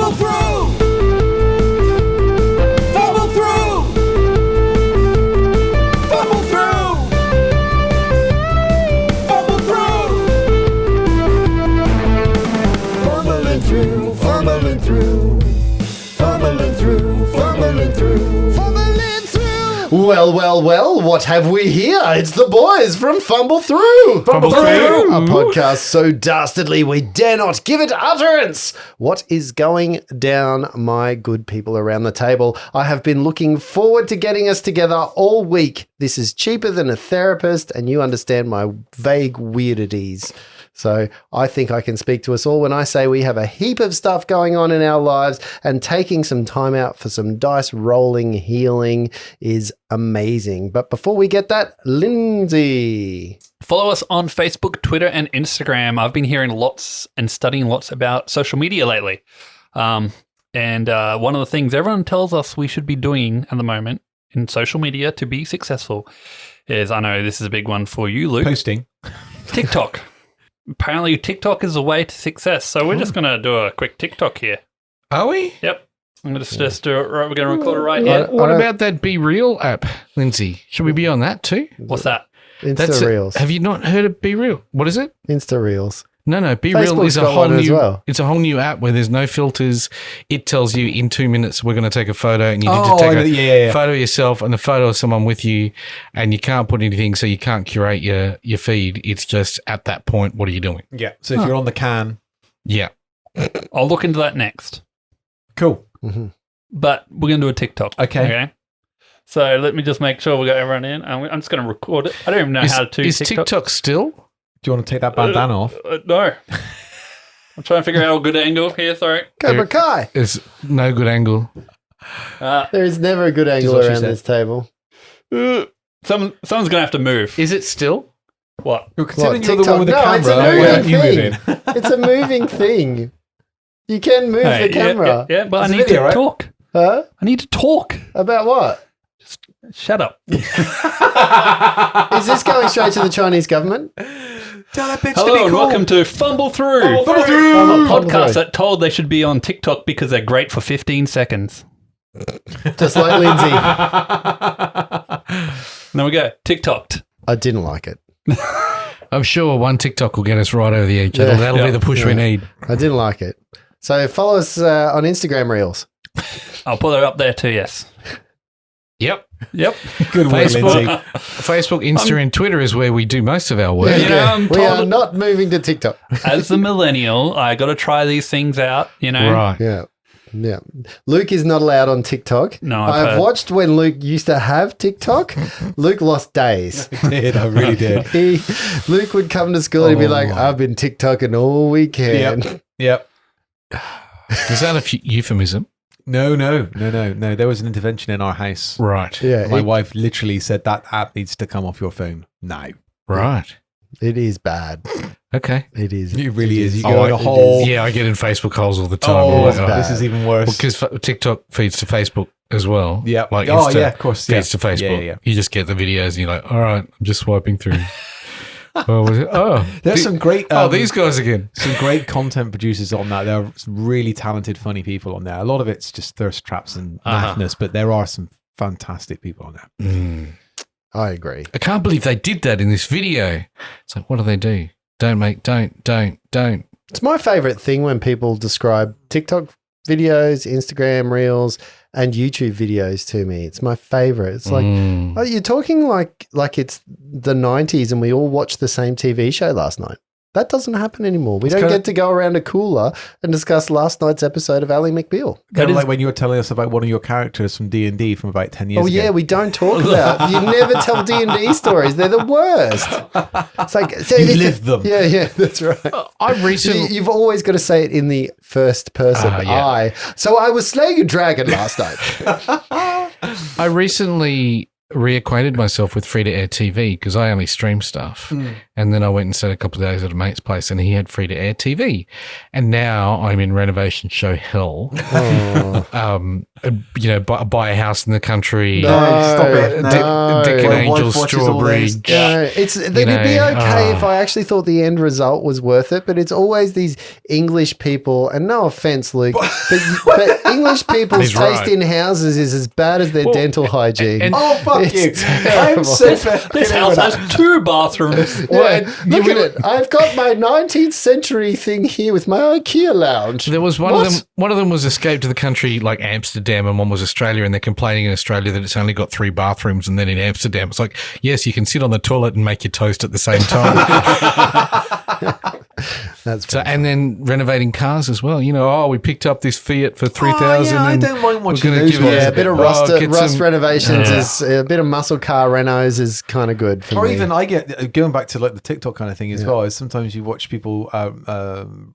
Fumble through! Fumble through! Fumble through! Fumble through! Fumbling through, fumbling through. Fumbling through, fumbling through. Fumbling through! Well, what have we here? It's the boys from Fumble Through. Fumble Through. A podcast so dastardly we dare not give it utterance. What is going down, my good people around the table? I have been looking forward to getting us together all week. This is cheaper than a therapist, and you understand my vague weirdities. So I think I can speak to us all when I say we have a heap of stuff going on in our lives, and taking some time out for some dice rolling healing is amazing. But before we get that, Lindsay. Follow us on Facebook, Twitter, and Instagram. I've been hearing lots and studying lots about social media lately. And one of the things everyone tells us we should be doing at the moment in social media to be successful is, I know this is a big one for you, Luke. Posting. TikTok. Apparently TikTok is the way to success. So we're just going to do a quick TikTok here. Are we? Yep. I'm going to just do it right. We're going to record it right here. What about that Be Real app, Lindsay? Should we be on that too? What's that? Insta Reels. Have you not heard of Be Real? What is it? Insta Reels. No. Be Real Facebook's is a got whole one as new. well. It's a whole new app where there's no filters. It tells you in 2 minutes we're going to take a photo, and you need to take a photo of yourself and a photo of someone with you, and you can't put anything, so you can't curate your feed. It's just at that point, what are you doing? Yeah. So if you're on the can. Yeah. I'll look into that next. Cool. Mm-hmm. But we're going to do a TikTok. Okay. So let me just make sure we got everyone in. I'm just going to record it. I don't even know how to Is TikTok. TikTok still? Do you want to take that bandana off? No. I'm trying to figure out a good angle here. Sorry. Cobra Kai. There's no good angle. There is never a good angle what she around said. this table. Someone's going to have to move. Is it still? What? Well, considering What, you're the one with the TikTok? No, it's a camera, why don't you move moving in? It's a moving thing. You can move Hey, the camera. Yeah, but It's I a need video, to right? talk. Huh? I need to talk. About what? Shut up. Is this going straight to the Chinese government? Tell that bitch Hello and welcome to Fumble Through. Fumble Through. A podcast that told they should be on TikTok because they're great for 15 seconds. Just like Lindsay. There we go. TikToked. I didn't like it. I'm sure one TikTok will get us right over the edge. Yeah. That'll be the push we need. I didn't like it. So follow us on Instagram Reels. I'll put it up there too, yes. Yep. Yep. Good work, Lindsay. Facebook, Insta, and Twitter is where we do most of our work. You know, I'm we are told- not moving to TikTok. As the millennial, I got to try these things out, you know. Right. Yeah. Yeah. Luke is not allowed on TikTok. No, I've I've heard. watched when Luke used to have TikTok. Luke lost days. I did. I really did. Luke would come to school and he'd be like, I've been TikToking all weekend. Yep. Is that a euphemism? No. There was an intervention in our house. Right. Yeah. My wife literally said that app needs to come off your phone. No. Right. It is bad. Okay. It is. It really is. You Oh, go in a hole. Yeah, I get in Facebook holes all the time. Oh, it's bad. this is even worse. Because TikTok feeds to Facebook as well. Yeah. Like Oh, Insta yeah, of course. feeds to Facebook. Yeah. You just get the videos and you're like, all right, I'm just swiping through. Oh, was it? Oh, There's some great. these guys again. Some great content producers on that. There are some really talented, funny people on there. A lot of it's just thirst traps and madness, but there are some fantastic people on there. I agree. I can't believe they did that in this video. It's like, what do they do? Don't. It's my favorite thing when people describe TikTok videos, Instagram Reels, and YouTube videos to me. It's my favorite. It's like, oh, you're talking like it's the 90s and we all watched the same TV show last night. That doesn't happen anymore. We don't get to go around a cooler and discuss last night's episode of Ally McBeal. Kind of like when you were telling us about one of your characters from D&D from about 10 years ago. Oh, yeah, we don't talk about. You never tell D&D stories. They're the worst. It's like You live them. Yeah, that's right. I recently. You've always got to say it in the first person. yeah. So I was slaying a dragon last night. I recently reacquainted myself with free-to-air TV because I only stream stuff. And then I went and stayed a couple of days at a mate's place and he had free-to-air TV. And now I'm in renovation show hell. Buy a house in the country. No, stop it. Dick and Angel, Strawbridge. No, it'd be okay if I actually thought the end result was worth it, but it's always these English people, and no offense, Luke, but English people's taste in houses is as bad as their dental hygiene. Fuck you. I'm so This house has 2 bathrooms. Look at it. I've got my 19th century thing here with my IKEA lounge. There was one of them. One of them was escape to the country, like Amsterdam, and one was Australia. And they're complaining in Australia that it's only got 3 bathrooms, and then in Amsterdam, it's like, yes, you can sit on the toilet and make your toast at the same time. That's so, and then renovating cars as well. We picked up this Fiat for 3,000. I don't mind watching those. A bit of rust renovations is a bit of muscle car renos is kind of good for me. Or even I get going back to like the TikTok kind of thing as well. Is sometimes you watch people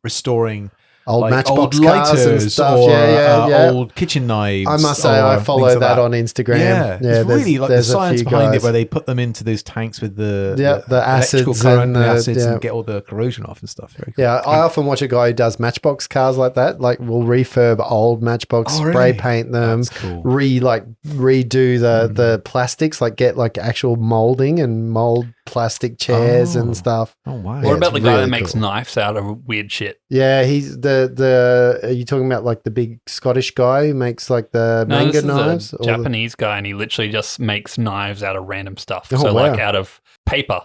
restoring old Matchbox old cars and lighters stuff. or old kitchen knives. I must say, I follow that on Instagram. Yeah, it's really like the science behind it, where they put them into those tanks with the acids current, and the acids and get all the corrosion off and stuff. Very cool. Yeah, I often watch a guy who does Matchbox cars like that. Like, will refurb old Matchbox, spray paint them, redo the plastics, like get like actual molding and mold plastic chairs and stuff. Oh wow! What about the guy that makes knives out of weird shit? Yeah, he's the. Are you talking about like the big Scottish guy who makes like the manga knives? A Japanese guy, and he literally just makes knives out of random stuff. Oh, like out of paper,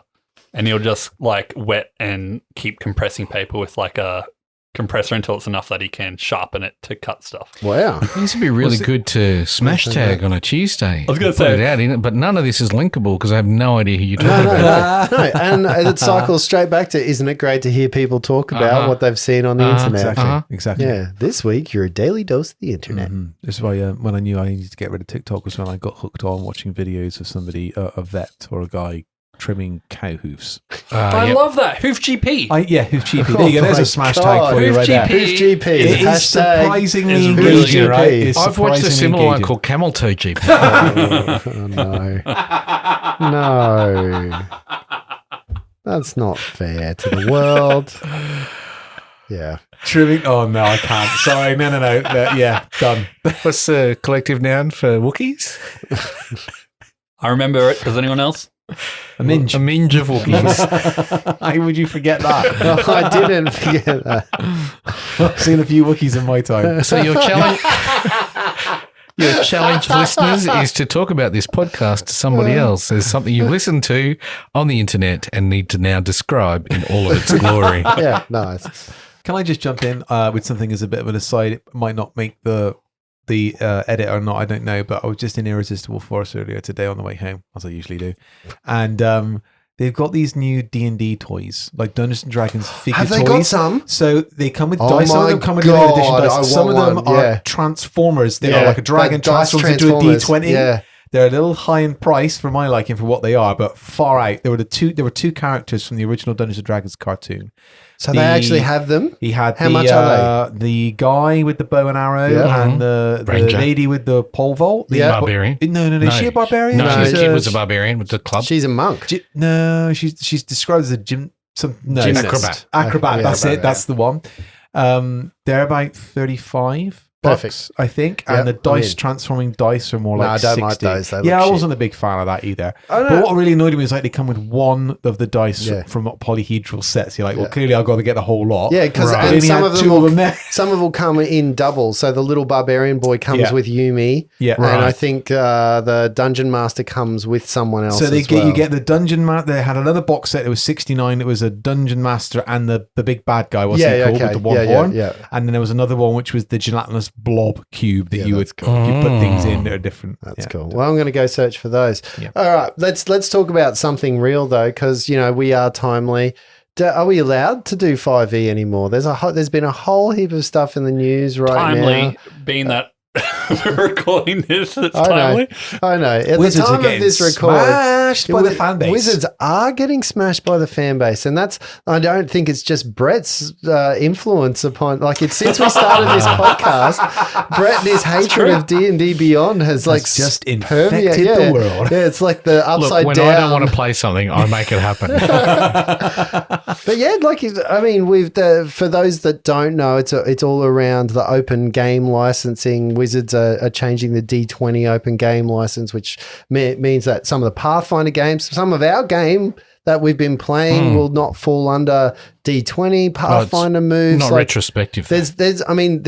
and he'll just like wet and keep compressing paper with like a compressor until it's enough that he can sharpen it to cut stuff. Wow. This would be really good to smash tag on a Tuesday. I was going to put say it out in it, but none of this is linkable because I have no idea who you're talking about. No, and it cycles straight back to, isn't it great to hear people talk about what they've seen on the internet? Exactly. Yeah, this week, your daily dose of the internet. This is why when I knew I needed to get rid of TikTok was when I got hooked on watching videos of somebody, a vet or a guy trimming cow hoofs. I love that. Hoof GP. Hoof GP. There you go. There's a smash tag for you right there. Hoof GP. It is surprisingly is engaging, really right? It's I've watched a similar one called Camel Toe GP. Oh, no. No. That's not fair to the world. Yeah. Trimming. Oh, no, I can't. Sorry. No. Yeah, done. What's the collective noun for Wookiees? I remember it. Does anyone else? A minge. A minge of Wookiees. How would you forget that? I didn't forget that. I've seen a few Wookiees in my time. So your challenge, listeners, is to talk about this podcast to somebody else. There's something you've listened to on the internet and need to now describe in all of its glory. Yeah, nice. Can I just jump in with something as a bit of an aside? It might not make the edit or not, I don't know, but I was just in Irresistible Force earlier today on the way home, as I usually do, and they've got these new D&D toys, like Dungeons and Dragons figure toys. Have they got some? So they come with dice. Some of them come with limited edition dice. Some of them are Transformers. They are like a dragon transforms into a D20. Yeah. They're a little high in price for my liking for what they are, but far out. There were two characters from the original Dungeons and Dragons cartoon. So they actually have them? He had How much are they? The guy with the bow and arrow and the lady with the pole vault. The barbarian. No. Is she a barbarian? No, the kid was a barbarian with the club. She's a monk. She's described as a gymnast. Acrobat. That's it. That's the one. They're about 35 bucks, I think. And the dice transforming dice are more like 60. I don't like those. I wasn't a big fan of that either. But what really annoyed me is like they come with one of the dice from polyhedral sets. You're like, well, clearly I've got to get the whole lot. Yeah, because some of them will come in double. So the little barbarian boy comes with Yumi. Yeah, and I think the dungeon master comes with someone else. So you get the dungeon master. They had another box set. It was $69. It was a dungeon master and the big bad guy. What's he called with the one horn? Yeah. And then there was another one which was the gelatinous blob cube that you would you put things in that are different. That's cool. Well, I'm going to go search for those. Yeah. All right, let's talk about something real though, because we are timely. Are we allowed to do 5e anymore? There's been a whole heap of stuff in the news right now. Timely, being that We're recording this. That's timely. I know. At Wizards the time of this record, smashed by the fan base. Wizards are getting smashed by the fan base, and I don't think it's just Brett's influence upon. Like it's since we started this podcast, Brett and his hatred of D&D Beyond has just infected the world. Yeah, it's like the upside when down. I don't want to play something, I make it happen. But yeah, like I mean, for those that don't know, it's all around the open game licensing. Wizards are changing the D20 open game license, which means that some of the Pathfinder games, some of our game that we've been playing will not fall under D20 Pathfinder moves. Not retrospective. There's I mean,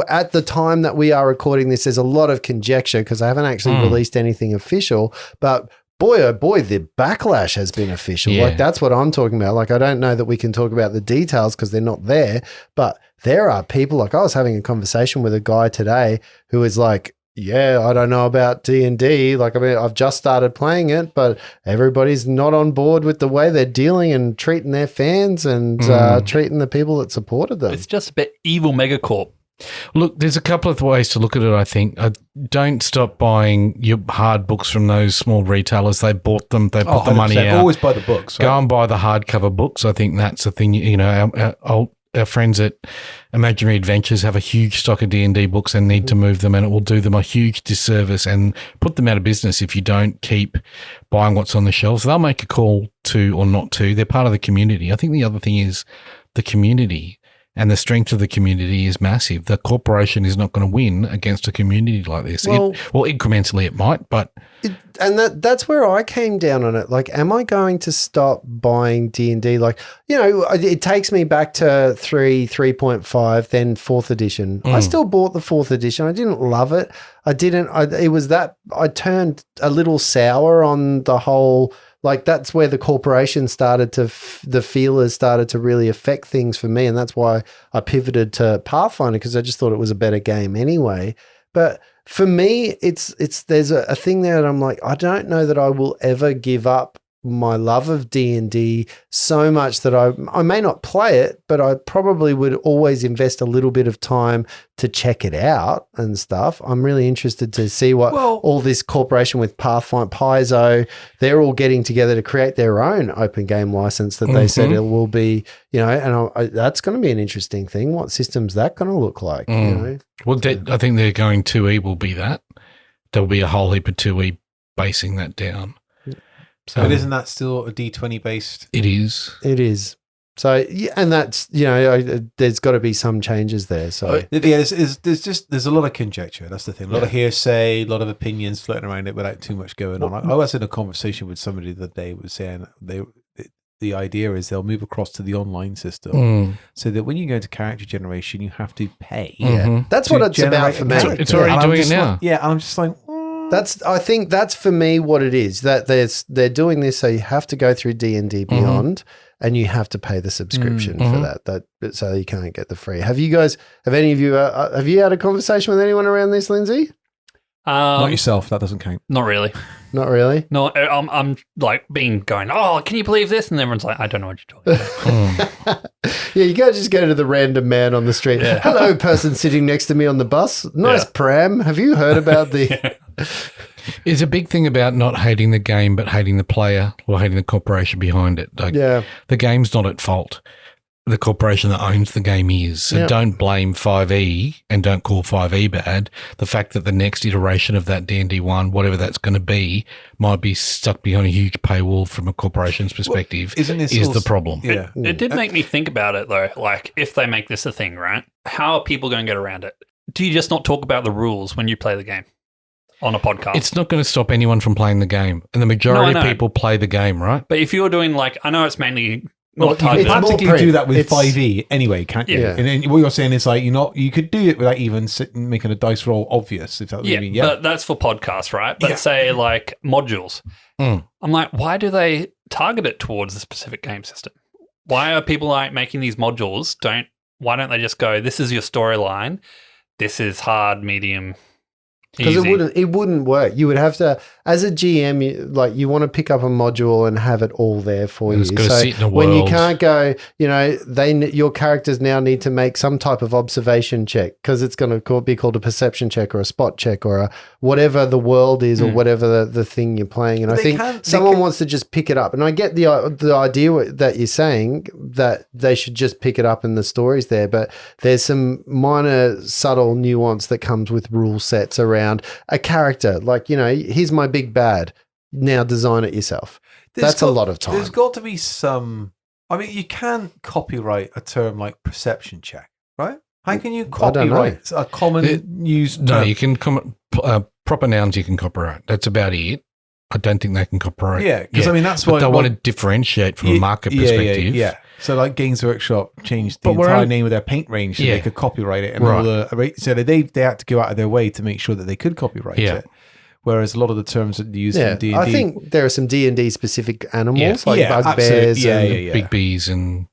at the time that we are recording this, there's a lot of conjecture because I haven't actually released anything official, but boy, oh boy, the backlash has been official. Yeah. Like that's what I'm talking about. Like I don't know that we can talk about the details because they're not there, but there are people, like I was having a conversation with a guy today who is like, yeah, I don't know about D&D. Like, I mean, I've just started playing it, but everybody's not on board with the way they're dealing and treating their fans and treating the people that supported them. It's just a bit evil megacorp. Look, there's a couple of ways to look at it, I think. Don't stop buying your hard books from those small retailers. They bought them. They put the money out. Always buy the books. Right? Go and buy the hardcover books. I think that's the thing. You know, our friends at Imaginary Adventures have a huge stock of D&D books and need to move them, and it will do them a huge disservice and put them out of business if you don't keep buying what's on the shelves. They'll make a call to or not to. They're part of the community. I think the other thing is the community. And the strength of the community is massive. The corporation is not going to win against a community like this. Well, incrementally it might, but... that's where I came down on it. Like, am I going to stop buying D&D? Like, you know, it takes me back to 3.5, then 4th edition. I still bought the 4th edition. I didn't love it. I turned a little sour on the whole... Like that's where the corporation started to, the feelers started to really affect things for me. And that's why I pivoted to Pathfinder because I just thought it was a better game anyway. But for me, there's a thing there that I'm like, I don't know that I will ever give up my love of D&D so much that I may not play it, but I probably would always invest a little bit of time to check it out and stuff. I'm really interested to see what all this corporation with Pathfinder, Paizo, they're all getting together to create their own open game license that they said it will be, you know, and that's going to be an interesting thing. What system's that going to look like? You know? Well, I think they're going 2E will be that. There'll be a whole heap of 2E basing that down. But isn't that still a D20 based? It is. It is. So, yeah, and that's, you know, there's got to be some changes there. So, yeah, there's a lot of conjecture. That's the thing. A lot of hearsay, a lot of opinions floating around it without too much going on. I was in a conversation with somebody the other day was saying the idea is they'll move across to the online system so that when you go into character generation, you have to pay. Yeah. That's what it's about for me. It's already doing it now. And I'm just like, I think that's for me what it is. That they're doing this, so you have to go through D&D Beyond, and you have to pay the subscription for that. So you can't get the free. Have any of you had a conversation with anyone around this, Lindsay? Not yourself. That doesn't count. Not really. Not really. No, I'm like going. Oh, can you believe this? And everyone's like, I don't know what you're talking about. Yeah, you just go to the random man on the street. Yeah. Hello, person sitting next to me on the bus. Nice pram. Have you heard about the? It's a big thing about not hating the game, but hating the player or hating the corporation behind it. Like, the game's not at fault. The corporation that owns the game is. So don't blame 5e and don't call 5e bad. The fact that the next iteration of that D&D 1, whatever that's going to be, might be stuck behind a huge paywall from a corporation's perspective is the problem. Yeah. It did make me think about it, though. Like, if they make this a thing, right, how are people going to get around it? Do you just not talk about the rules when you play the game on a podcast? It's not going to stop anyone from playing the game. And the majority of people play the game, right? But if you're doing, like, I know it's mainly... Well, you practically do that with 5e anyway, can't you? Yeah. And then what you're saying is like you could do it without even sitting making a dice roll obvious. If that's what you mean. But that's for podcasts, right? But say like modules. I'm like, why do they target it towards a specific game system? Why are people like making these modules? Why don't they just go, this is your storyline, this is hard, medium, Because it wouldn't work. You would have to, as a GM, you want to pick up a module and have it all there for you. It's got to sit in a when world. you can't go, your characters now need to make some type of observation check because it's going to be called a perception check or a spot check or whatever the world is or whatever the thing you're playing. And I think someone wants to just pick it up. And I get the idea that you're saying that they should just pick it up in the stories there, but there's some minor subtle nuance that comes with rule sets around a character, here's my big bad. Now design it yourself. That's a lot of time. There's got to be some. I mean, you can't copyright a term like perception check, right? How can you copyright a common used term? No, you can proper nouns. You can copyright. That's about it. I don't think they can copyright. Yeah, because that's why they want to differentiate from a market perspective. Yeah. So like Games Workshop changed the entire name of their paint range so they could copyright it, and so they had to go out of their way to make sure that they could copyright it. Whereas a lot of the terms that they use in D&D, I think there are some D&D specific animals bugbears, big bees, and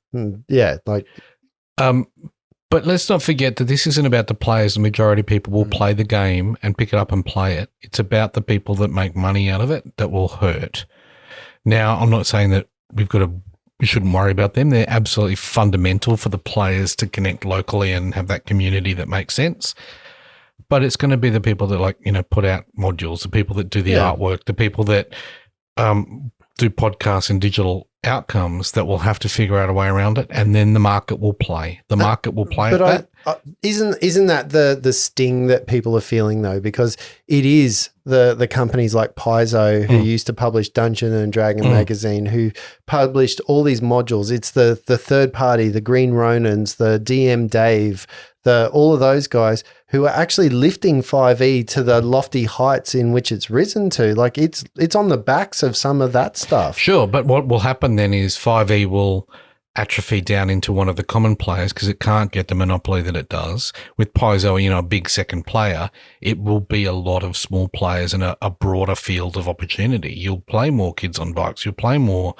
But let's not forget that this isn't about the players. The majority of people will play the game and pick it up and play it. It's about the people that make money out of it that will hurt. Now, I'm not saying that we shouldn't worry about them. They're absolutely fundamental for the players to connect locally and have that community that makes sense. But it's going to be the people that put out modules, the people that do the artwork, the people that do podcasts and digital outcomes that will have to figure out a way around it, and then the market will play. The market will play at that. Isn't that the sting that people are feeling though? Because it is the companies like Paizo who used to publish Dungeon and Dragon magazine, who published all these modules. It's the third party, the Green Ronins, the DM Dave, all of those guys who are actually lifting 5e to the lofty heights in which it's risen to. Like it's on the backs of some of that stuff. Sure, but what will happen then is 5e will atrophy down into one of the common players because it can't get the monopoly that it does. With Paizo, a big second player, it will be a lot of small players and a broader field of opportunity. You'll play more Kids on Bikes. You'll play more,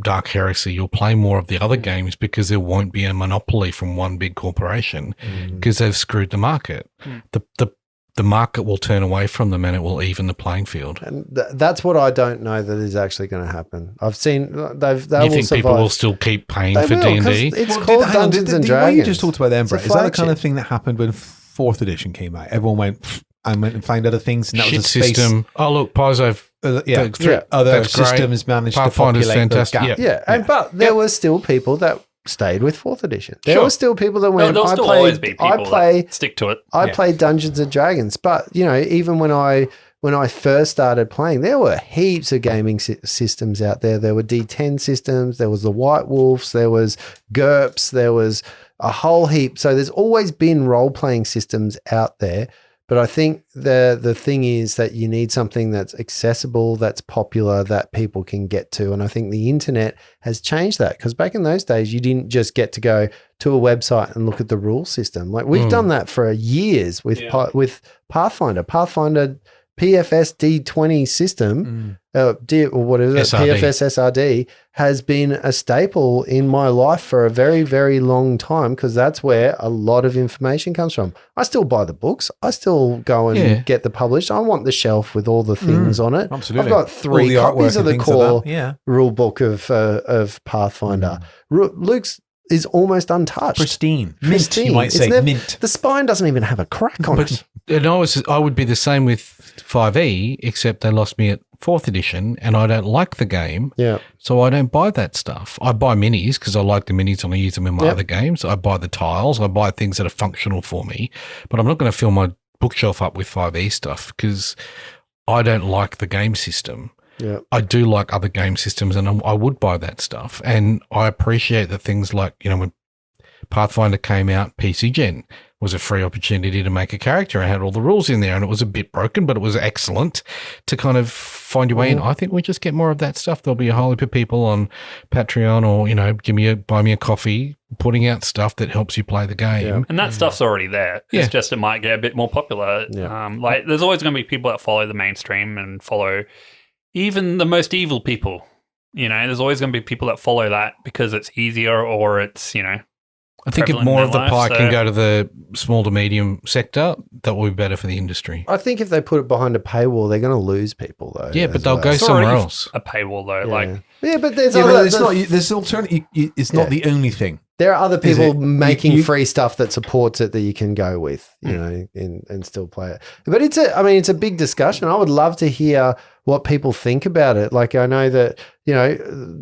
Dark Heresy. You'll play more of the other games because there won't be a monopoly from one big corporation because they've screwed the market. The market will turn away from them and it will even the playing field. And that's what I don't know that is actually going to happen. I've seen they you will think survive. people will still keep paying for D&D? It's called Dungeons and Dragons. What you just talked about then, Brett, is that the kind of thing that happened when 4th edition came out? Everyone went and found other things, and that Shit was a space system. Oh, look, Paizo. Other systems managed to populate fantastic. the gap. But there were still people that stayed with 4th edition. There were still people that went, there'll still always be people that stick to it. I played Dungeons and Dragons, but even when I first started playing, there were heaps of gaming systems out there. There were D10 systems, there was the White Wolves, there was GURPS, there was a whole heap. So there's always been role-playing systems out there. But I think the thing is that you need something that's accessible, that's popular, that people can get to. And I think the internet has changed that, because back in those days, you didn't just get to go to a website and look at the rule system. Like we've done that for years with Pathfinder. Pathfinder PFS D20 system, or what is it? SRD. PFS SRD has been a staple in my life for a very, very long time, because that's where a lot of information comes from. I still buy the books. I still go and get the published. I want the shelf with all the things on it. Absolutely. I've got 3 copies of the core rule book of Pathfinder. Luke's is almost untouched. Pristine. Mint, you might say. Mint. The spine doesn't even have a crack on it. And I would be the same with 5e, except they lost me at 4th edition and I don't like the game. Yeah. So I don't buy that stuff. I buy minis because I like the minis and I use them in my other games. I buy the tiles. I buy things that are functional for me. But I'm not going to fill my bookshelf up with 5e stuff because I don't like the game system. Yeah. I do like other game systems and I would buy that stuff. And I appreciate that things like, when Pathfinder came out, PC Gen was a free opportunity to make a character and had all the rules in there, and it was a bit broken, but it was excellent to kind of find your way in. I think we just get more of that stuff. There'll be a whole heap of people on Patreon or, buy me a coffee, putting out stuff that helps you play the game. Yeah. And that stuff's already there. It's just it might get a bit more popular. Yeah. There's always going to be people that follow the mainstream and follow even the most evil people. There's always going to be people that follow that because it's easier or it's, I think if more of the pie can go to the small to medium sector, that will be better for the industry. I think if they put it behind a paywall, they're going to lose people though. Yeah, but they'll go somewhere else. A paywall though, but there's there's alternative. It's not the only thing. There are other people making free stuff that supports it that you can go with, and still play it. But it's a big discussion. I would love to hear what people think about it. Like I know that,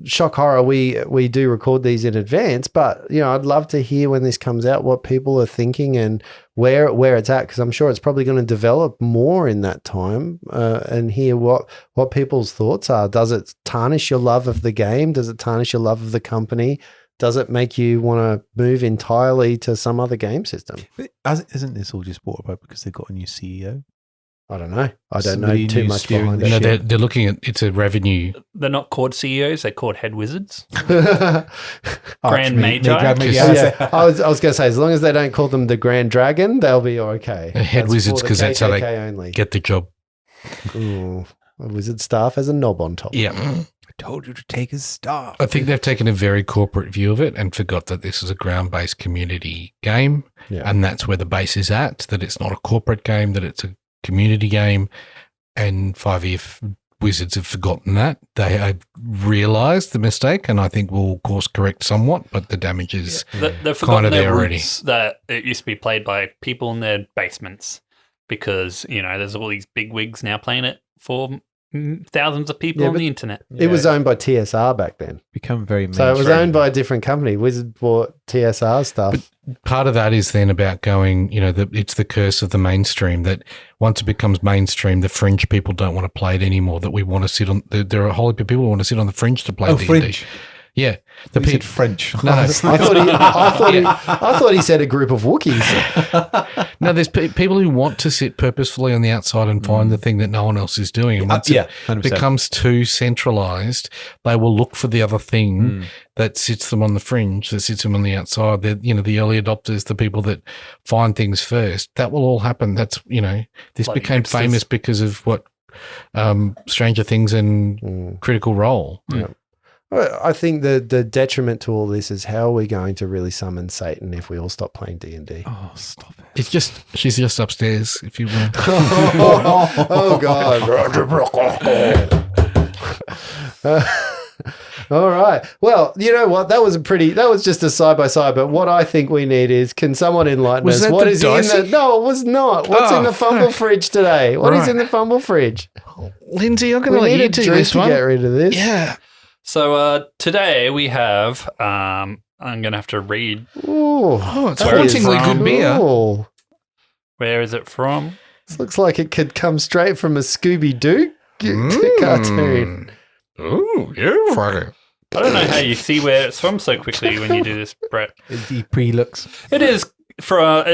Shock Horror, we do record these in advance, but I'd love to hear when this comes out what people are thinking and where it's at, because I'm sure it's probably going to develop more in that time, and hear what people's thoughts are. Does it tarnish your love of the game? Does it tarnish your love of the company? Does it make you want to move entirely to some other game system? Isn't this all just brought about because they've got a new CEO? I don't know. I don't know too much behind it. No, they're looking at it's a revenue. They're not called CEOs; they're called head wizards. Grand Magi. I was going to say, as long as they don't call them the Grand Dragon, they'll be okay. Head wizards, because that's how they get the job. Ooh, a wizard staff has a knob on top. Yeah. I told you to take his staff. I think they've taken a very corporate view of it and forgot that this is a ground-based community game, and that's where the base is at, that it's not a corporate game, that it's a community game, and 5e Wizards have forgotten that. They have realised the mistake, and I think will course correct somewhat, but the damage is kind of there already. That it used to be played by people in their basements because, there's all these big wigs now playing it for thousands of people on the internet. It was owned by TSR back then. Become very mainstream. So it was owned by a different company. Wizard bought TSR stuff. But part of that is then about going, it's the curse of the mainstream, that once it becomes mainstream, the fringe people don't want to play it anymore, that we want to sit on, there are a whole heap of people who want to sit on the fringe to play D&D. Fringe. Yeah. He said French. No. I thought he said a group of Wookiees. No, there's people who want to sit purposefully on the outside and find the thing that no one else is doing. And once it 100%. becomes too centralized, they will look for the other thing that sits them on the fringe, that sits them on the outside. They're, the early adopters, the people that find things first. That will all happen. That's, this Bloody became hipsters. famous because of what Stranger Things and Critical Role. Yeah. I think the detriment to all this is how are we going to really summon Satan if we all stop playing D&D? Oh, stop it. She's just upstairs, if you want. Oh, God. All right. Well, you know what? That was just a side-by-side, but what I think we need is, can someone enlighten us? What is in the... No, it was not. What's in the Fumble fridge today? What is in the Fumble fridge? Lindsay, I'm going to let you do this one. Get rid of this. Yeah. So today we have, I'm going to have to read. Ooh, it's hauntingly good beer. Ooh. Where is it from? This looks like it could come straight from a Scooby-Doo cartoon. Ooh, yeah. I don't know how you see where it's from so quickly when you do this, Brett. He pre-looks. It is from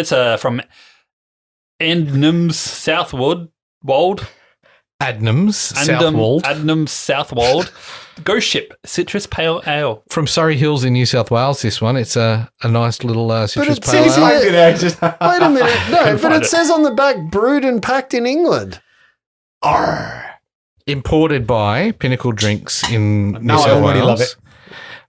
Adnams Southwold. Adnams Southwold. Ghost Ship Citrus Pale Ale. From Surrey Hills in New South Wales, this one. It's a nice little citrus it pale says ale. Wait a minute. No, but it says on the back, brewed and packed in England. Arr. Imported by Pinnacle Drinks in New South Wales. I already love it.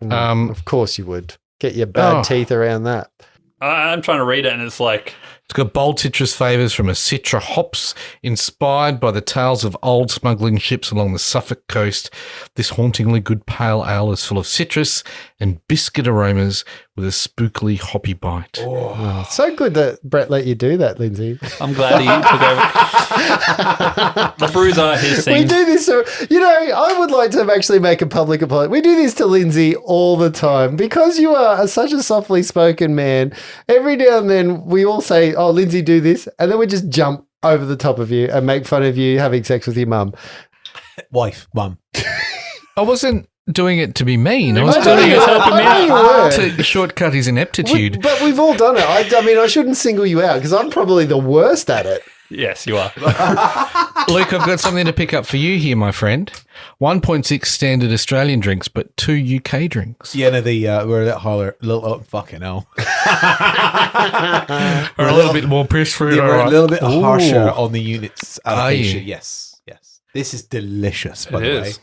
Of course you would. Get your bad teeth around that. I'm trying to read it and it's like... It's got bold citrus flavours from a citra hops, inspired by the tales of old smuggling ships along the Suffolk coast. This hauntingly good pale ale is full of citrus and biscuit aromas with a spookily hoppy bite. Oh, so good that Brett let you do that, Lindsay. I'm glad he took over. The brews are his thing. We do this, I would like to actually make a public apology. We do this to Lindsay all the time because you are such a softly spoken man. Every now and then we all say, oh, Lindsay, do this. And then we just jump over the top of you and make fun of you having sex with your mum. Mum. I wasn't doing it to be mean. I was doing it to shortcut his ineptitude. But we've all done it. I shouldn't single you out because I'm probably the worst at it. Yes, you are. Luke, I've got something to pick up for you here, my friend. 1.6 standard Australian drinks, but 2 UK drinks. Yeah, no, we're a little harder. Fucking hell. We're a little bit more piss fruit. Yeah, we're a little bit harsher on the units allocation. Yes. This is delicious, by the way.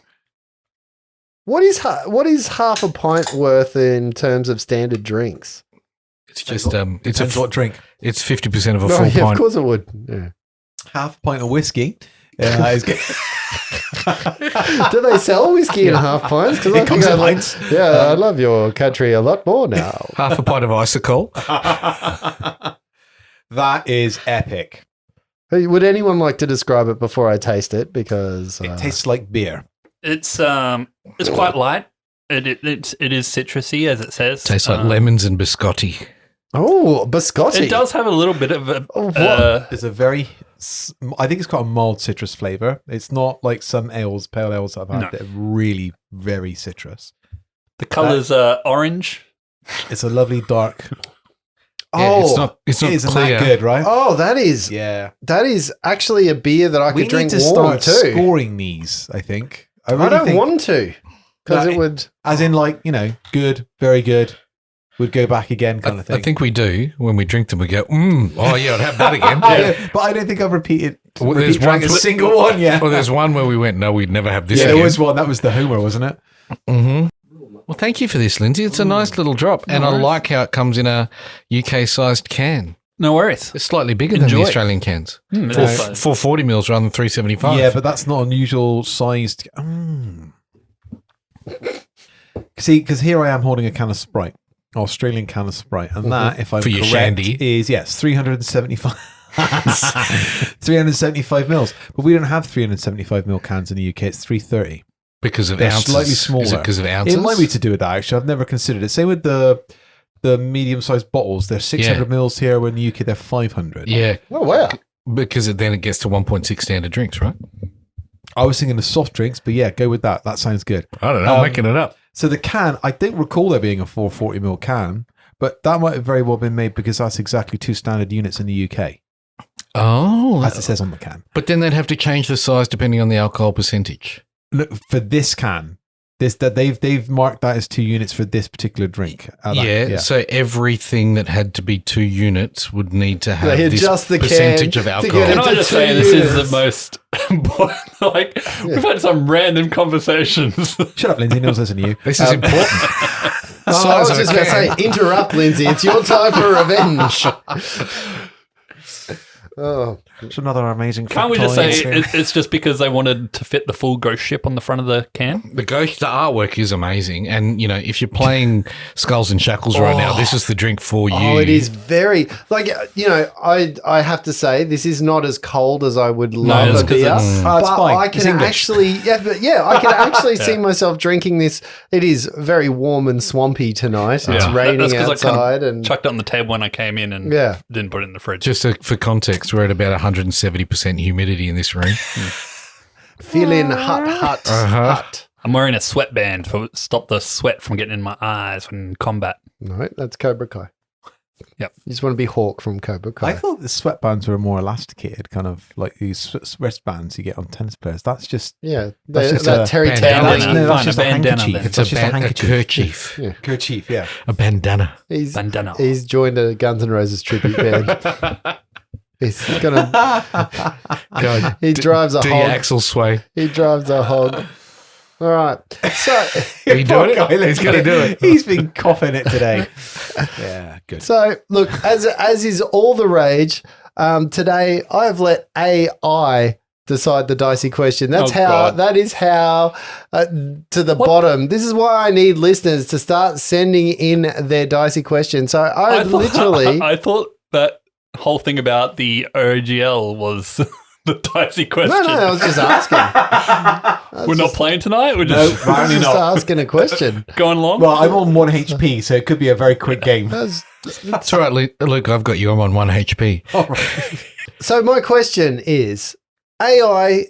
What is half a pint worth in terms of standard drinks? It's just it's what drink. It's 50% of a full Yeah, pint. of course it would. Yeah. Half a pint of whiskey. Is good. Do they sell whiskey in half pints? Because It comes in pints. Yeah, I love your country a lot more now. Half a pint of icicle. That is epic. Hey, would anyone like to describe it before I taste it? Because It tastes like beer. It's quite light. It is citrusy, as it says. Tastes like lemons and biscotti. Oh, biscotti. It does have a little bit of a. It's a very, I think it's got a mild citrus flavor. It's not like some pale ales that I've had that are really very citrus. The color's orange. It's a lovely dark. It's not isn't clear. that good, right? Oh, that is actually a beer that I could drink need to warm start too. scoring these, I think. I don't want to. Because it would... As in like, good, very good, would go back again kind of thing. I think we do. When we drink them, we go, oh yeah, I'd have that again. But I don't think I've repeated There's a single one yet. Well, there's one where we went, no, we'd never have this again. There was one. That was the Homer, wasn't it? Mm-hmm. Well, thank you for this, Lindsay. It's a nice little drop. And I like how it comes in a UK-sized can. No worries. It's slightly bigger than the Australian cans. 440 mils rather than 375. Yeah, but that's not unusual sized. See, because here I am holding a can of Sprite, Australian can of Sprite, and that, if I'm For your correct, shandy. is 375. 375 mils, but we don't have 375 mil cans in the UK. It's 330. Because of They're ounces. slightly smaller. Is it because of ounces? It might be to do with that. Actually, I've never considered it. Same with the medium-sized bottles. They're 600 mils here. When in the UK, they're 500. Yeah. Oh, wow. Because then it gets to 1.6 standard drinks, right? I was thinking of soft drinks, but yeah, go with that. That sounds good. I don't know. I'm making it up. So the can, I don't recall there being a 440 ml can, but that might have very well been made because that's exactly 2 standard units in the UK, Oh. as it says on the can. But then they'd have to change the size depending on the alcohol percentage. Look, for this can, they've marked that as 2 units for this particular drink. So everything that had to be 2 units would need to have They this adjust the percentage can of to alcohol. get Can I just say this is units. the most we've had some random conversations. Shut up, Lindsay. No one's listening to you. This is important. I was just going to say, interrupt, Lindsay. It's your time for revenge. Oh, It's another amazing. Can't we just say factoid. it's just because they wanted to fit the full ghost ship on the front of the can? The artwork is amazing. And, if you're playing Skulls and Shackles right now, this is the drink for you. Oh, it is very, I have to say, this is not as cold as I would love it's a 'cause beer. it's- Oh, it's but fine. I It's can English. actually, I can actually see myself drinking this. It is very warm and swampy tonight. It's raining That's 'cause outside. I kind of and chucked it on the table when I came in and didn't put it in the fridge. Just for context, we're at about 170% humidity in this room. feeling hot. I'm wearing a sweatband to stop the sweat from getting in my eyes when in combat. No, that's Cobra Kai. Yep. You just want to be Hawk from Cobra Kai. I thought the sweatbands were more elasticated, kind of like these wristbands you get on tennis players. That's just Yeah, That's just that a Terry bandana. Taylor. No, that's Fine, just a a bandana handkerchief. then. It's That's just a a handkerchief. kerchief. Yeah. Kerchief, yeah. A bandana. He's Bandana. He's joined a Guns N' Roses tribute band. He's gonna. God, He drives a do your hog. axle sway. He drives a hog. All right. So, Are you doing it? He's going to do it. He's been coughing it today. Yeah, good. so look, as is all the rage, today I've let AI decide the dicey question. That's that is how to the bottom. This is why I need listeners to start sending in their dicey question. So I literally. I thought that whole thing about the OGL was the dicey question. No, I was just asking. We're not playing tonight. We're No, just I was apparently just not. asking a question. going along. Well, I'm on 1 HP, so it could be a very quick game. That's all right, Luke. I've got you. I'm on 1 HP. All right. So my question is, AI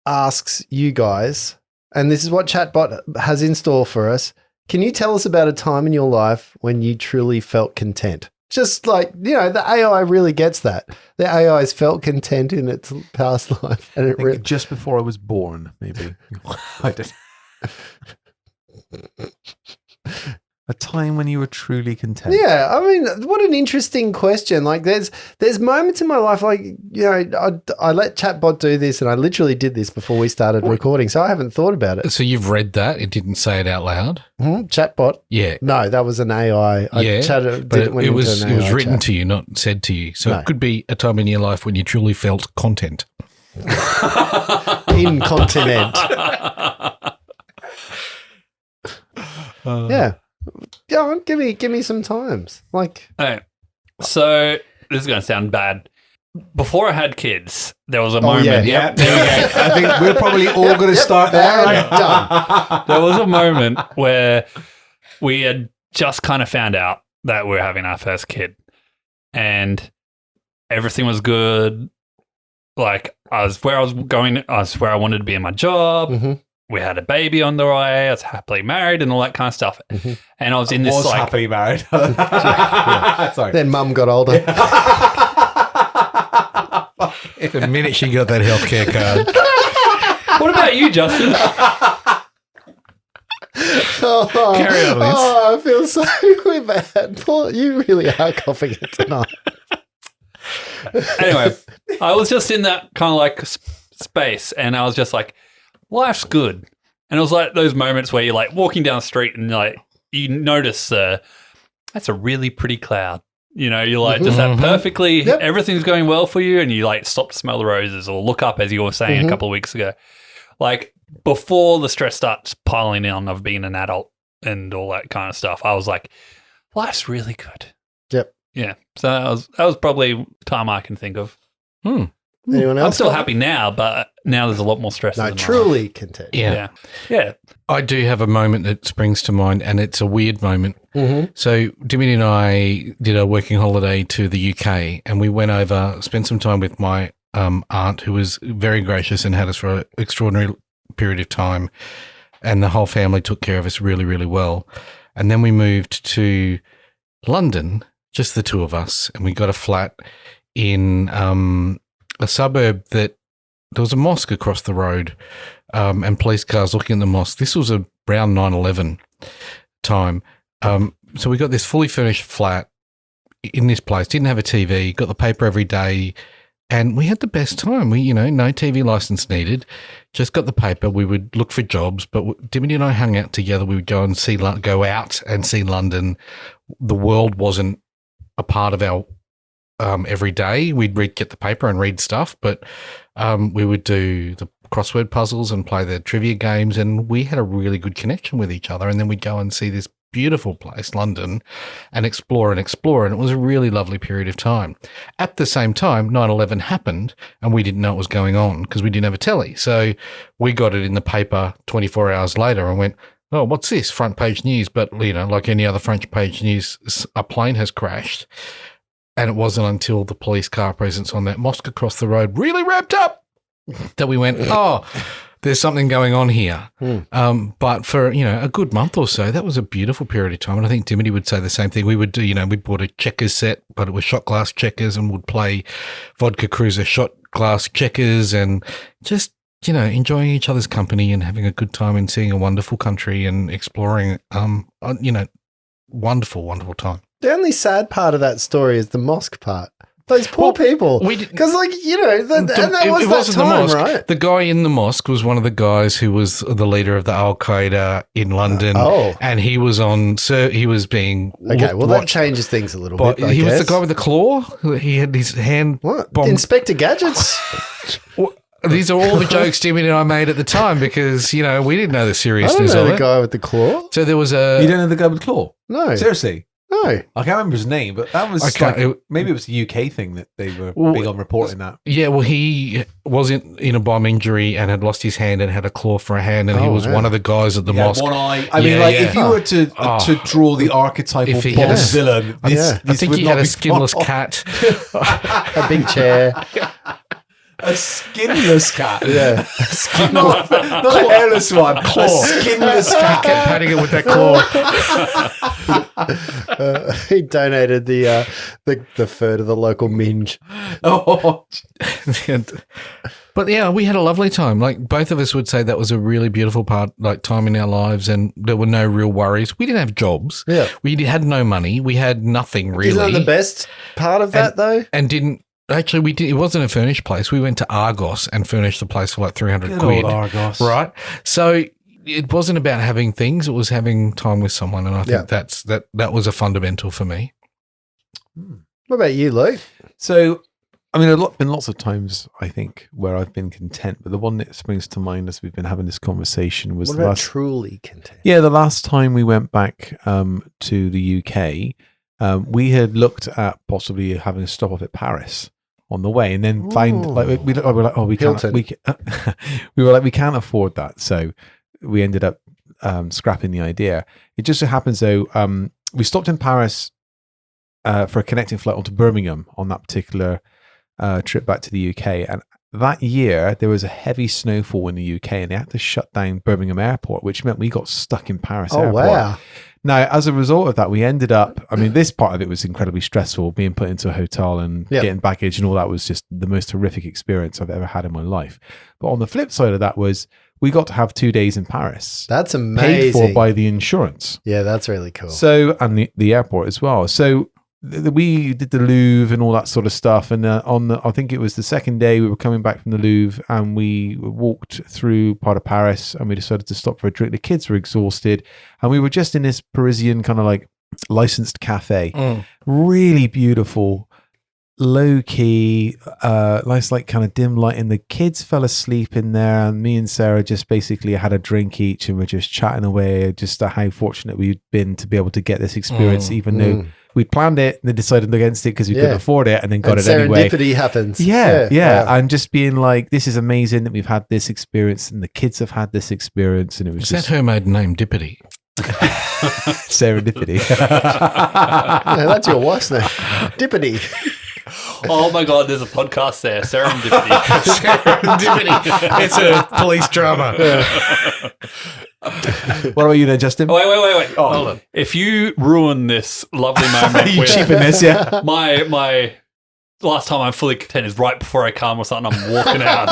asks you guys, and this is what Chatbot has in store for us. Can you tell us about a time in your life when you truly felt content? Just like, the AI really gets that. The AI has felt content in its past life. And it I think just before I was born, maybe. I did. A time when you were truly content. Yeah, I mean, what an interesting question. Like, there's moments in my life, like, you know, I let Chatbot do this, and I literally did this before we started recording, so I haven't thought about it. So you've read that? It didn't say it out loud? Chatbot? Yeah. No, that was an AI. It was written to you, not said to you. So it could be a time in your life when you truly felt content. Incontinent. Yeah. Go on, give me some times. Like, okay. So this is going to sound bad. Before I had kids, there was a moment. Yeah, there we go. I think we're probably all going to start there. Done. There was a moment where we had just kind of found out that we were having our first kid, and everything was good. Like, I was where I was going. I was where I wanted to be in my job. Mm-hmm. We had a baby on the way. I was happily married and all that kind of stuff. Mm-hmm. And I was in this like happily married. Sorry. Then Mum got older. The minute she got that healthcare card. What about you, Justin? Carry on, Liz. I feel so bad. Paul, you really are coughing it tonight. Anyway, I was just in that kind of like space, and I was just like, life's good. And it was like those moments where you're like walking down the street and like you notice that's a really pretty cloud. You know, you're like just that perfectly, everything's going well for you, and you like stop to smell the roses or look up, as you were saying a couple of weeks ago. Like before the stress starts piling on of being an adult and all that kind of stuff, I was like, life's really good. Yep. Yeah. So that was probably the time I can think of. Anyone else? I'm still happy now, but now there's a lot more stress. No, truly content. Yeah. I do have a moment that springs to mind, and it's a weird moment. Mm-hmm. So Dimity and I did a working holiday to the UK, and we went over, spent some time with my aunt, who was very gracious and had us for an extraordinary period of time, and the whole family took care of us really, really well. And then we moved to London, just the two of us, and we got a flat in a suburb that there was a mosque across the road, and police cars looking at the mosque. This was around 9/11 time. So we got this fully furnished flat in this place, didn't have a TV, got the paper every day, and we had the best time. We, no TV license needed, just got the paper. We would look for jobs, but Dimity and I hung out together. We would go out and see London. The world wasn't a part of our every day. We'd get the paper and read stuff, but we would do the crossword puzzles and play the trivia games, and we had a really good connection with each other. And then we'd go and see this beautiful place, London, and explore, and it was a really lovely period of time. At the same time, 9/11 happened, and we didn't know what was going on because we didn't have a telly. So we got it in the paper 24 hours later and went, oh, what's this? Front page news. But, like any other front page news, a plane has crashed. And it wasn't until the police car presence on that mosque across the road really ramped up that we went, oh, there's something going on here. But for, a good month or so, that was a beautiful period of time. And I think Dimity would say the same thing. We would do, we bought a checkers set, but it was shot glass checkers, and would play vodka cruiser shot glass checkers, and just, enjoying each other's company and having a good time and seeing a wonderful country and exploring, wonderful, wonderful time. The only sad part of that story is the mosque part. Those poor people. Because, that was that time, right? The guy in the mosque was one of the guys who was the leader of the Al-Qaeda in London. And he was he was being that changes things a little bit, He was the guy with the claw. He had his hand bombed. Inspector Gadgets? These are all the jokes Jimmy and I made at the time because, we didn't know the seriousness of it. I don't know the guy with the claw. So there was You don't know the guy with the claw? No. Seriously? No. I can't remember his name, but that was maybe it was a UK thing that they were big on reporting that. Yeah, well, he was in a bomb injury and had lost his hand and had a claw for a hand, and he was one of the guys at the mosque. One eye. If you were to draw the archetypal Bond villain, I think he had a skinless cat, a big chair. A skinless cat. Yeah. Not a hairless one. Claw. A skinless cat. Kept patting it with that claw. He donated the fur to the local minge. Oh. But yeah, we had a lovely time. Like both of us would say that was a really beautiful time in our lives, and there were no real worries. We didn't have jobs. Yeah. We had no money. We had nothing really. Isn't that the best part of that though? And it wasn't a furnished place. We went to Argos and furnished the place for like 300 quid. Old Argos. Right. So it wasn't about having things. It was having time with someone. And I think that was a fundamental for me. What about you, Luke? So, I mean, been lots of times, I think, where I've been content, but the one that springs to mind as we've been having this conversation was truly content? Yeah, the last time we went back to the UK, we had looked at possibly having a stop off at Paris on the way, and then we were like, we can't afford that, so we ended up scrapping the idea. It just so happens though, we stopped in Paris for a connecting flight onto Birmingham on that particular trip back to the UK, and that year there was a heavy snowfall in the UK, and they had to shut down Birmingham Airport, which meant we got stuck in Paris Airport. Wow. Now, as a result of that, we ended up, I mean, this part of it was incredibly stressful, being put into a hotel and getting baggage and all that was just the most horrific experience I've ever had in my life. But on the flip side of that was we got to have 2 days in Paris. That's amazing. Paid for by the insurance. Yeah, that's really cool. So, and the airport as well. So, we did the Louvre and all that sort of stuff, and I think it was the second day we were coming back from the Louvre, and we walked through part of Paris, and we decided to stop for a drink. The kids were exhausted, and we were just in this Parisian kind of like licensed cafe, really beautiful, low key, nice like kind of dim light, and the kids fell asleep in there, and me and Sarah just basically had a drink each, and we're just chatting away just how fortunate we'd been to be able to get this experience, even though we planned it and then decided against it because we couldn't afford it, and then got it anyway. Serendipity happens. Yeah. And just being like, this is amazing that we've had this experience and the kids have had this experience, and it was that her maiden name, Dippity? Serendipity. Yeah, that's your wife's name. Dippity. Oh my God, there's a podcast there. Serendipity. Serendipity. It's a police drama. What about you then, Justin? Wait. Oh, hold on. If you ruin this lovely moment, you cheapen this, yeah. My last time I'm fully content is right before I come or something. I'm walking out.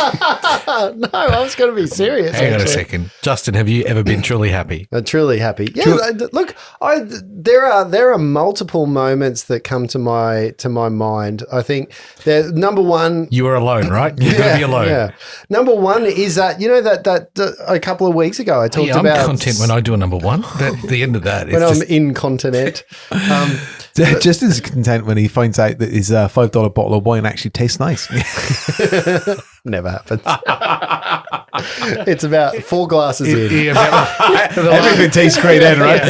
No, I was going to be serious. Hang on a second, Justin. Have you ever been truly happy? Truly happy. Yeah. Look, there are multiple moments that come to my mind. I think number one. You were alone, right? You're going to be alone. Yeah. Number one is that that a couple of weeks ago I talked about. I'm content when I do a number one. At the end of that, when I'm incontinent. Justin's content when he finds out that his $5 bottle of wine actually tastes nice. Never happens. It's about 4 glasses in. Everything tastes great then, right?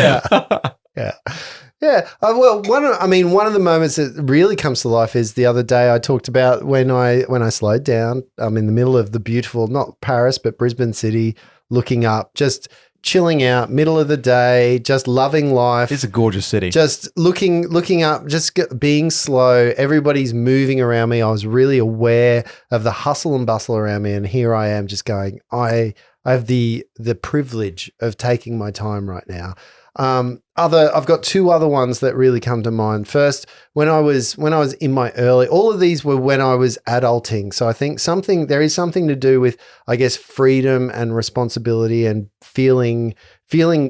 Yeah. Well, one of the moments that really comes to life is the other day I talked about when I slowed down. I'm in the middle of the beautiful, not Paris, but Brisbane city, looking up, just chilling out, middle of the day, just loving life. It's a gorgeous city. Just looking up, just being slow. Everybody's moving around me. I was really aware of the hustle and bustle around me, and here I am just going, I have the privilege of taking my time right now. I've got 2 other ones that really come to mind. First, when I was in my early, all of these were when I was adulting. So I think there is something to do with, I guess, freedom and responsibility and feeling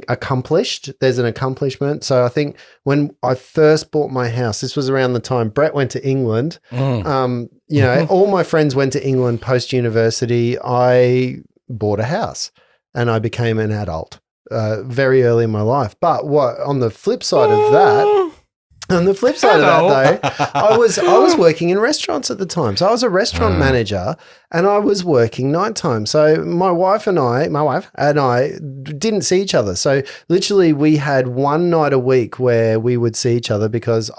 accomplished. There's an accomplishment. So I think when I first bought my house, this was around the time Brett went to England. All my friends went to England post-university. I bought a house and I became an adult. Very early in my life. But on the flip side of that, though, I was working in restaurants at the time. So I was a restaurant manager and I was working nighttime. So my wife and I didn't see each other. So literally we had one night a week where we would see each other because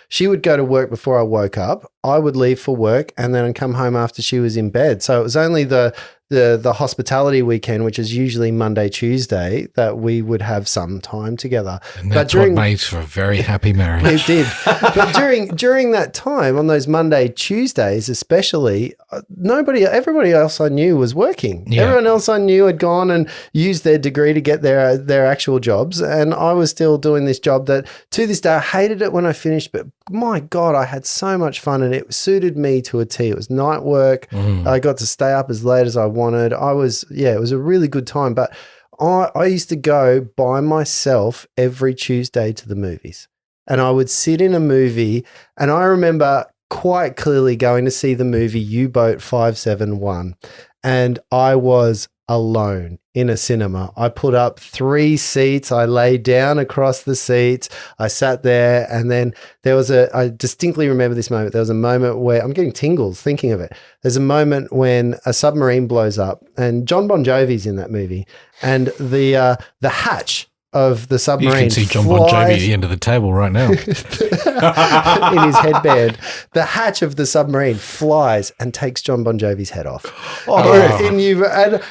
she would go to work before I woke up. I would leave for work and then I'd come home after she was in bed. So it was only the the hospitality weekend, which is usually Monday, Tuesday, that we would have some time together. And that's what made for a very happy marriage. It did. But during that time, on those Monday, Tuesdays especially, everybody else I knew was working. Yeah. Everyone else I knew had gone and used their degree to get their actual jobs, and I was still doing this job that, to this day, I hated it when I finished, but my God, I had so much fun, and it suited me to a T. It was night work. I got to stay up as late as I wanted. It was a really good time, but I used to go by myself every Tuesday to the movies, and I would sit in a movie, and I remember quite clearly going to see the movie U-Boat 571, and I was alone in a cinema. I put up 3 seats. I lay down across the seats. I sat there, and then I distinctly remember this moment. There was a moment where I'm getting tingles thinking of it. There's a moment when a submarine blows up, and John Bon Jovi's in that movie, and the hatch of the submarine. You can see John Bon Jovi at the end of the table right now. In his headband. The hatch of the submarine flies and takes John Bon Jovi's head off. And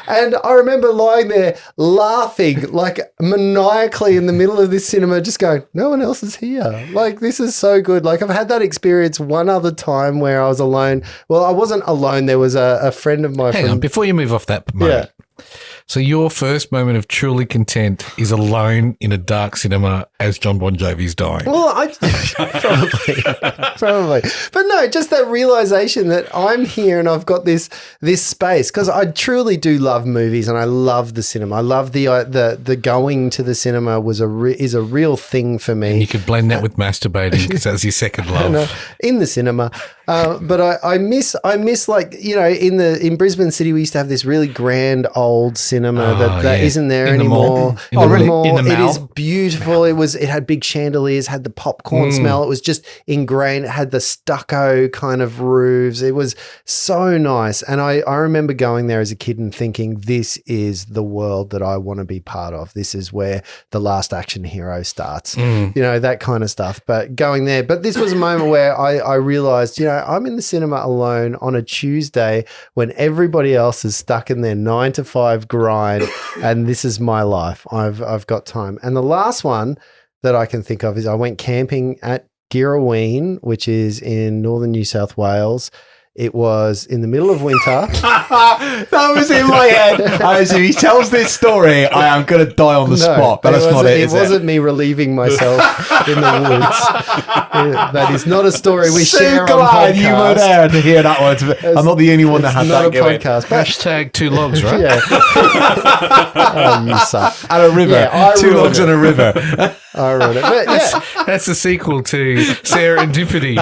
I remember lying there laughing like maniacally in the middle of this cinema, just going, no one else is here. Like, this is so good. Like, I've had that experience one other time where I was alone. Well, I wasn't alone. There was a friend of mine. Hang on, before you move off that moment. Yeah. So your first moment of truly content is alone in a dark cinema as John Bon Jovi's dying. Well, probably. But no, just that realization that I'm here and I've got this space, because I truly do love movies and I love the cinema. I love the going to the cinema is a real thing for me. And you could blend that with masturbating because that's your second love. In the cinema. But I miss like, in Brisbane City, we used to have this really grand old cinema that isn't there anymore. It is beautiful. It had big chandeliers, had the popcorn smell. It was just ingrained. It had the stucco kind of roofs. It was so nice. And I remember going there as a kid and thinking, this is the world that I want to be part of. This is where the last action hero starts, that kind of stuff. But going there, but this was a moment where I realized, I'm in the cinema alone on a Tuesday when everybody else is stuck in their 9-to-5 grind, and this is my life. I've got time. And the last one that I can think of is I went camping at Girraween, which is in northern New South Wales. It was in the middle of winter. That was in my head. As he tells this story, I am going to die on the spot. But that's not it. It wasn't me relieving myself in the woods. That is not a story we share on podcast. You were there to hear that one. I'm not the only one that had that going. Hashtag 2 logs, right? Yeah. Oh, you suck. And a river. Yeah, 2 logs and a river. I wrote it. But that's the sequel to Serendipity.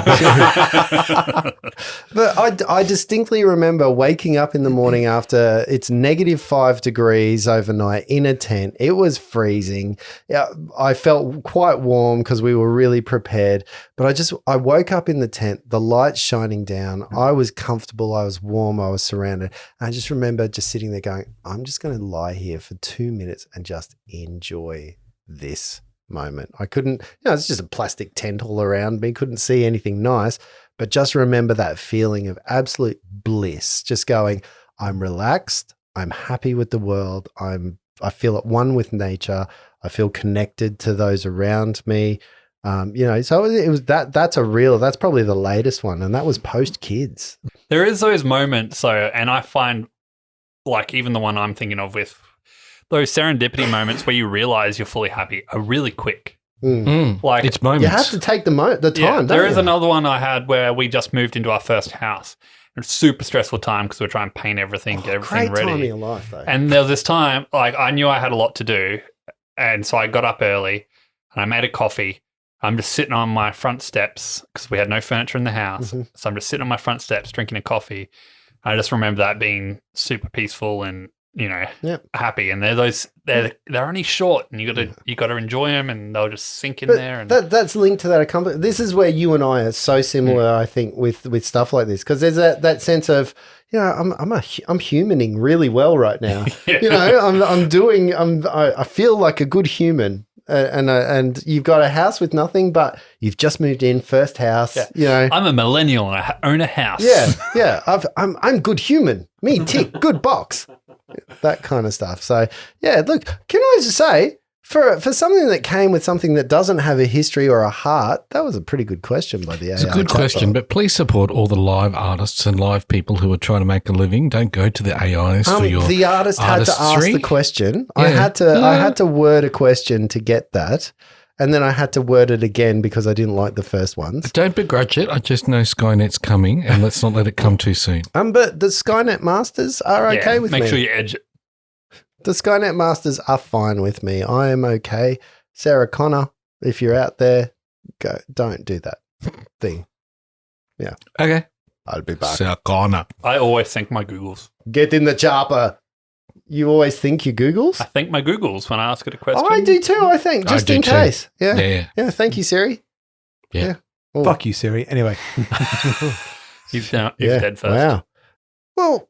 But I distinctly remember waking up in the morning after it's -5 degrees overnight in a tent. It was freezing. I felt quite warm because we were really prepared. But I woke up in the tent, the lights shining down. I was comfortable. I was warm. I was surrounded. And I just remember just sitting there going, I'm just going to lie here for 2 minutes and just enjoy this moment. I couldn't, it's just a plastic tent all around me. Couldn't see anything nice. But just remember that feeling of absolute bliss, just going, I'm relaxed, I'm happy with the world, I feel at one with nature, I feel connected to those around me. So it was that's probably the latest one, and that was post kids. There is those moments, and I find like even the one I'm thinking of with those serendipity moments where you realize you're fully happy are really quick. Like it's moments. You have to take the time. Yeah, there is another one I had where we just moved into our first house. It was a super stressful time because we were trying to paint everything, get everything ready. Great time in your life, though. And there was this time, like I knew I had a lot to do, and so I got up early and I made a coffee. I'm just sitting on my front steps because we had no furniture in the house, so I'm just sitting on my front steps drinking a coffee. I just remember that being super peaceful and happy, and they're only short, and you got to enjoy them, and they'll just sink in there. And that's linked to that accomplishment. This is where you and I are so similar, I think, with stuff like this, because there's that sense of I'm humaning really well right now. I feel like a good human. and you've got a house with nothing, but you've just moved in, first house. Yeah. You know, I'm a millennial and I own a house. Yeah. I'm good human. Me tick, good box. That kind of stuff. So yeah, look, can I just say, for something that came with something that doesn't have a history or a heart, that was a pretty good question by the AI. It's a good question, but please support all the live artists and live people who are trying to make a living. Don't go to the AIs for your the artist had to ask the question. Yeah. I had to word a question to get that. And then I had to word it again because I didn't like the first ones. Don't begrudge it. I just know Skynet's coming, and let's not let it come too soon. But the Skynet Masters are okay with me. Make sure you edge it. The Skynet Masters are fine with me. I am okay. Sarah Connor, if you're out there, don't do that thing. Yeah. Okay. I'll be back. Sarah Connor. I always think my Googles. Get in the chopper. You always think your Googles? I think my Googles when I ask it a question. Oh, I do too, I think, just in case. Yeah. Yeah. Thank you, Siri. Yeah. Oh. Fuck you, Siri. Anyway. He's dead first. Wow. Well,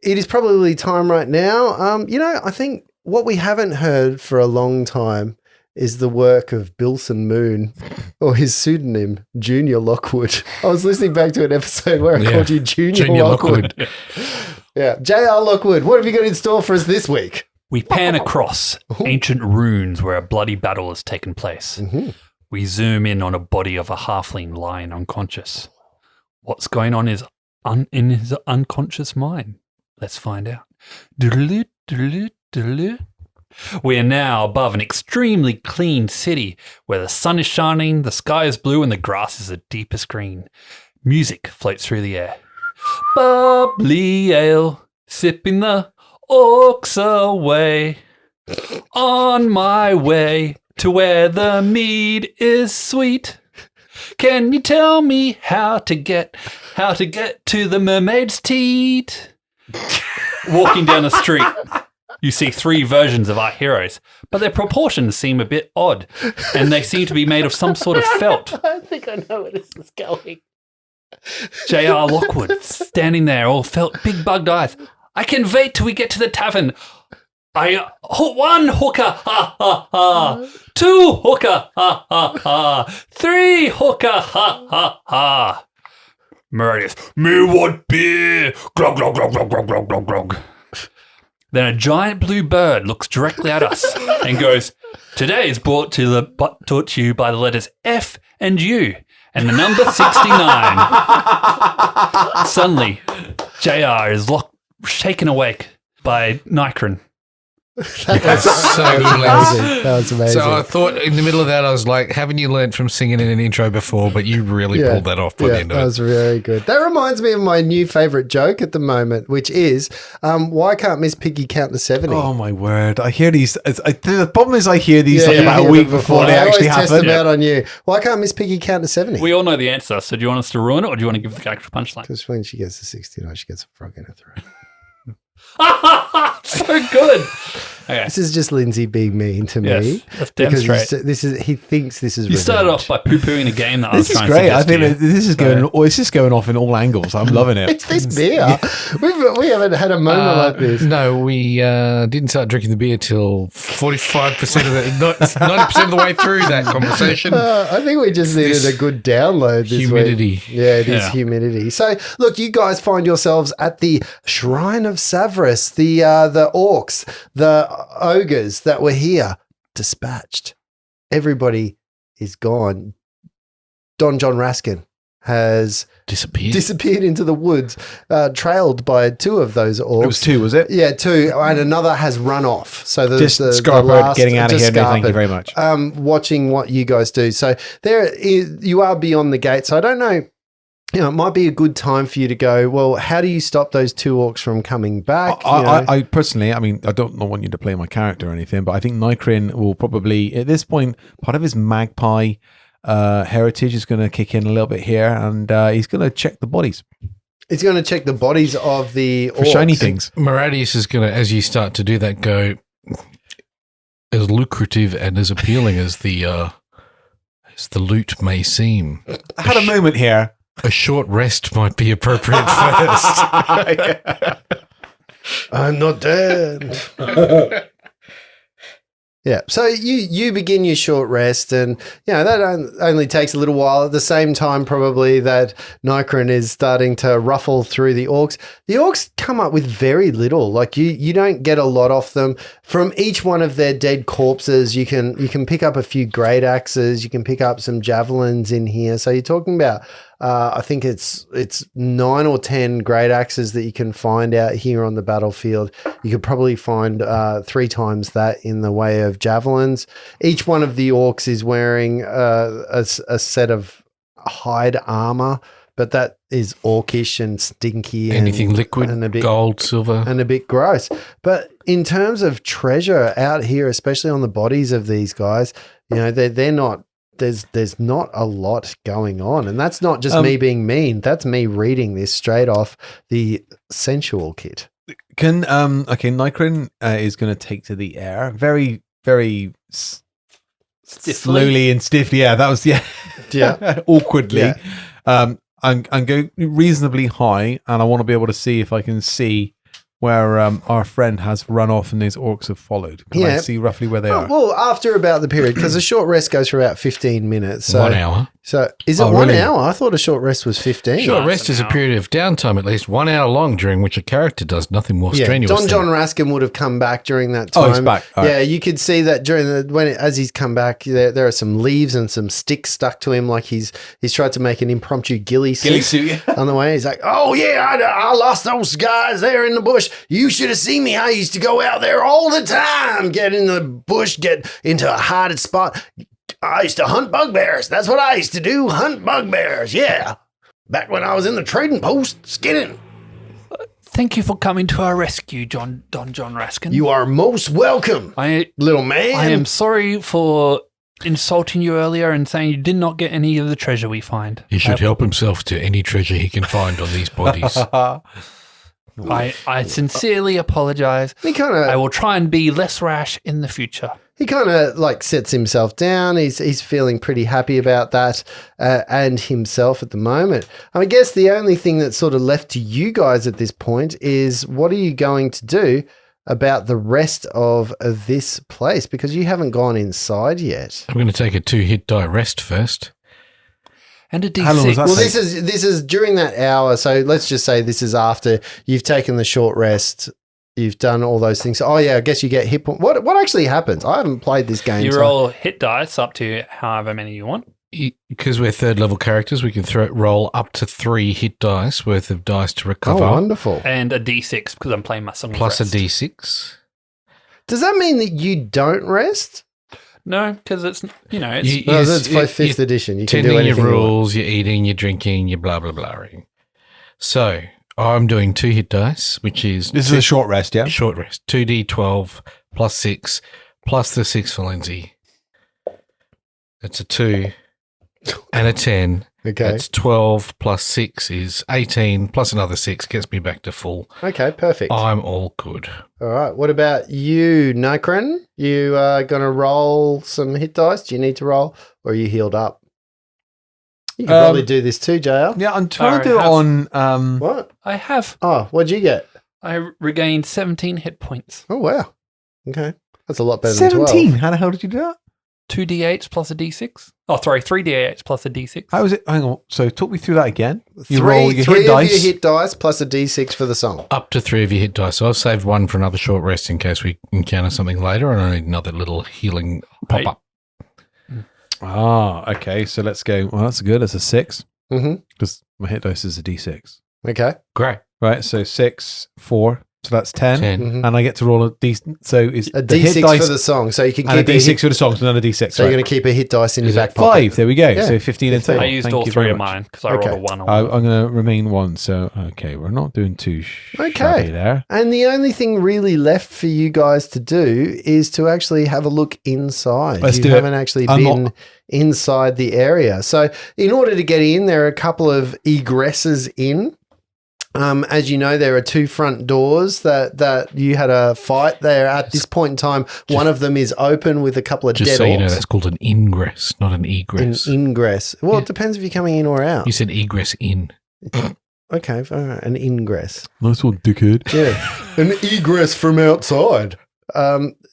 it is probably time right now. I think what we haven't heard for a long time is the work of Bilson Moon, or his pseudonym, Junior Lockwood. I was listening back to an episode where I called you Junior Lockwood. Yeah. J.R. Lockwood, what have you got in store for us this week? We pan across ancient ruins where a bloody battle has taken place. Mm-hmm. We zoom in on a body of a halfling lying unconscious. What's going on in his unconscious mind? Let's find out. We are now above an extremely clean city where the sun is shining, the sky is blue, and the grass is the deepest green. Music floats through the air. Bubbly ale, sipping the orcs away. On my way to where the mead is sweet. Can you tell me how to get to the mermaid's teat? Walking down the street, you see 3 versions of our heroes, but their proportions seem a bit odd, and they seem to be made of some sort of felt. I think I know where this is going. J.R. Lockwood, standing there, all felt, big bugged eyes. I can wait till we get to the tavern. 1 hooker, ha ha ha. 2 hooker, ha ha ha. 3 hooker, ha ha ha. Meridius, me want beer. Glog, glog, glog, glog, glog, glog, glog, glog. Then a giant blue bird looks directly at us and goes, today is brought to you by the letters F and U and the number 69. Suddenly, JR is shaken awake by Nikron. That's so amazing. That was amazing. So I thought in the middle of that, I was like, haven't you learned from singing in an intro before? But you really pulled that off by the end of it. That was really good. That reminds me of my new favourite joke at the moment, which is, why can't Miss Piggy count to 70? Oh, my word. I hear these. The problem is I hear these like about a week before they actually happen. I always test them out on you. Why can't Miss Piggy count to 70? We all know the answer, so do you want us to ruin it or do you want to give the actual punchline? Because when she gets to 69, she gets a frog in her throat. So good. Okay. This is just Lindsay being mean to me. Yes, let's demonstrate. He thinks this is You started off by poo-pooing a game that I was trying to suggest. This is great. I think this is going off in all angles. I'm loving it. It's this beer. We haven't had a moment like this. No, we didn't start drinking the beer till 45% of the 90% of the way through that conversation. I think we just needed a good download this humidity. week. Yeah, it is humidity. So, look, you guys find yourselves at the Shrine of Savras, the orcs, the ogres that were here, dispatched. Everybody is gone. Don John Raskin has disappeared into the woods, trailed by 2 of those orcs. It was 2, was it? Yeah, 2, and another has run off. So just Scarpard getting out of here. No, thank you very much. Watching what you guys do. So you are beyond the gate. So I don't know. It might be a good time for you to go, well, how do you stop those 2 orcs from coming back? I personally, I don't want you to play my character or anything, but I think Nikrin will probably, at this point, part of his magpie heritage is going to kick in a little bit here, and he's going to check the bodies. He's going to check the bodies of the orcs. For shiny things. Maradius is going to, as you start to do that, go, as lucrative and as appealing as the loot may seem. I had a moment here. A short rest might be appropriate first. I'm not dead. Yeah. So you begin your short rest, and that only takes a little while. At the same time, probably that Nikron is starting to ruffle through the orcs. The orcs come up with very little. Like you don't get a lot off them. From each one of their dead corpses, you can pick up a few great axes. You can pick up some javelins in here. So you're talking about. I think it's 9 or 10 great axes that you can find out here on the battlefield. You could probably find 3 times that in the way of javelins. Each one of the orcs is wearing a set of hide armor, but that is orcish and stinky. Anything liquid, and a bit, gold, silver. And a bit gross. But in terms of treasure out here, especially on the bodies of these guys, they're not. There's not a lot going on, and that's not just me being mean. That's me reading this straight off the sensual kit. Nikron is going to take to the air very, very slowly and stiffly. Yeah, that was awkwardly. Yeah. And go reasonably high, and I want to be able to see if I can see where our friend has run off and these orcs have followed. Can I see roughly where they are? Well, after about the period, because a short rest goes for about 15 minutes. So, 1 hour. So is it 1 hour? I thought a short rest was 15. Short rest is a period of downtime, at least 1 hour long, during which a character does nothing more strenuous. Don John Raskin would have come back during that time. Oh, he's back. All right. You could see that as he's come back, there are some leaves and some sticks stuck to him, like he's tried to make an impromptu ghillie suit on the way. He's like, "Oh yeah, I lost those guys there in the bush. You should have seen me. I used to go out there all the time, get in the bush, get into a hiding spot." I used to hunt bugbears. That's what I used to do, hunt bugbears, yeah. Back when I was in the trading post, skinning. Thank you for coming to our rescue, Don John Raskin. You are most welcome, little man. I am sorry for insulting you earlier and saying you did not get any of the treasure we find. He should help himself to any treasure he can find on these bodies. I sincerely apologize. I will try and be less rash in the future. He kind of sets himself down. He's feeling pretty happy about that and himself at the moment. I guess the only thing that's sort of left to you guys at this point is what are you going to do about the rest of this place? Because you haven't gone inside yet. I'm going to take a 2-hit die rest first. And a D6. How long was that? Well, this is during that hour. So let's just say this is after you've taken the short rest. You've done all those things. Oh yeah, I guess you get hit point. What actually happens? I haven't played this game. You roll hit dice up to however many you want. Because we're 3rd level characters, we can roll up to 3 hit dice worth of dice to recover. Oh, wonderful! And a D6 because I'm playing my song. Plus rest. a D6. Does that mean that you don't rest? No, because it's it's 5th edition. You can do anything. Your rules, you're eating, you're drinking, you're blah blah blahing. So I'm doing 2 hit dice, which is this is a short rest, yeah. Short rest, 2d12 plus 6 plus the 6 for Lindsay. That's a 2 and a 10. Okay, that's 12 plus 6 is 18 plus another 6 gets me back to full. Okay, perfect. I'm all good. All right. What about you, Nikron? You are going to roll some hit dice? Do you need to roll, or are you healed up? You can probably do this too, JL. Yeah, I'm trying to do it on... What? I have. Oh, what'd you get? I regained 17 hit points. Oh, wow. Okay. That's a lot better than 12. 17? How the hell did you do that? 2 D8s plus a D6. Oh, sorry, 3 D8s plus a D6. How was it? Hang on. So talk me through that again. You three roll your hit hit dice. Of your hit dice plus a D6 for the song. Up to 3 of your hit dice. So I've saved 1 for another short rest in case we encounter something later, and I need another little healing pop-up. Ah, okay. So let's go. Well, that's good. That's a 6. Mm-hmm. Because my hit dice is a D6. Okay. Great. Right. So 6, 4. So that's 10. 10. Mm-hmm. And I get to roll a D. So is a the D6 hit dice for the song. So you can keep and a D6 for the song, so not a D6. So you're going to keep a hit dice in your back 5. pocket. There we go. Yeah. So 15 in total. I used all 3 of mine because I rolled a 1 on I'm going to remain 1. So, okay, we're not doing too shabby there. And the only thing really left for you guys to do is to actually have a look inside. You haven't actually been inside the area. So in order to get in, there are a couple of egresses in. As you know, there are 2 front doors that you had a fight there at this point in time. One of them is open with a couple of dead orcs. Just so you know, that's called an ingress, not an egress. An ingress. Well, it depends if you're coming in or out. You said egress in. Okay, all right, an ingress. Nice one, dickhead. Yeah, an egress from outside.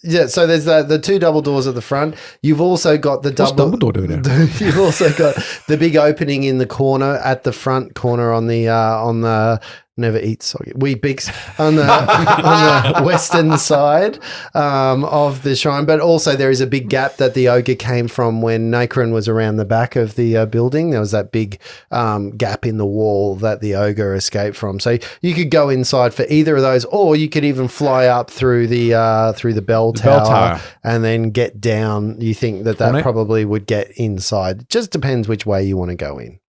Yeah, so there's the two double doors at the front. You've also got the double. What's Dumbledore doing there? You've also got the big opening in the corner at the front corner on the never eat soggy Weet-Bix on the western side of the shrine. But also there is a big gap that the ogre came from when Nacron was around the back of the building. There was that big gap in the wall that the ogre escaped from. So you could go inside for either of those, or you could even fly up through the bell tower and then get down. You think that probably would get inside. It just depends which way you want to go in.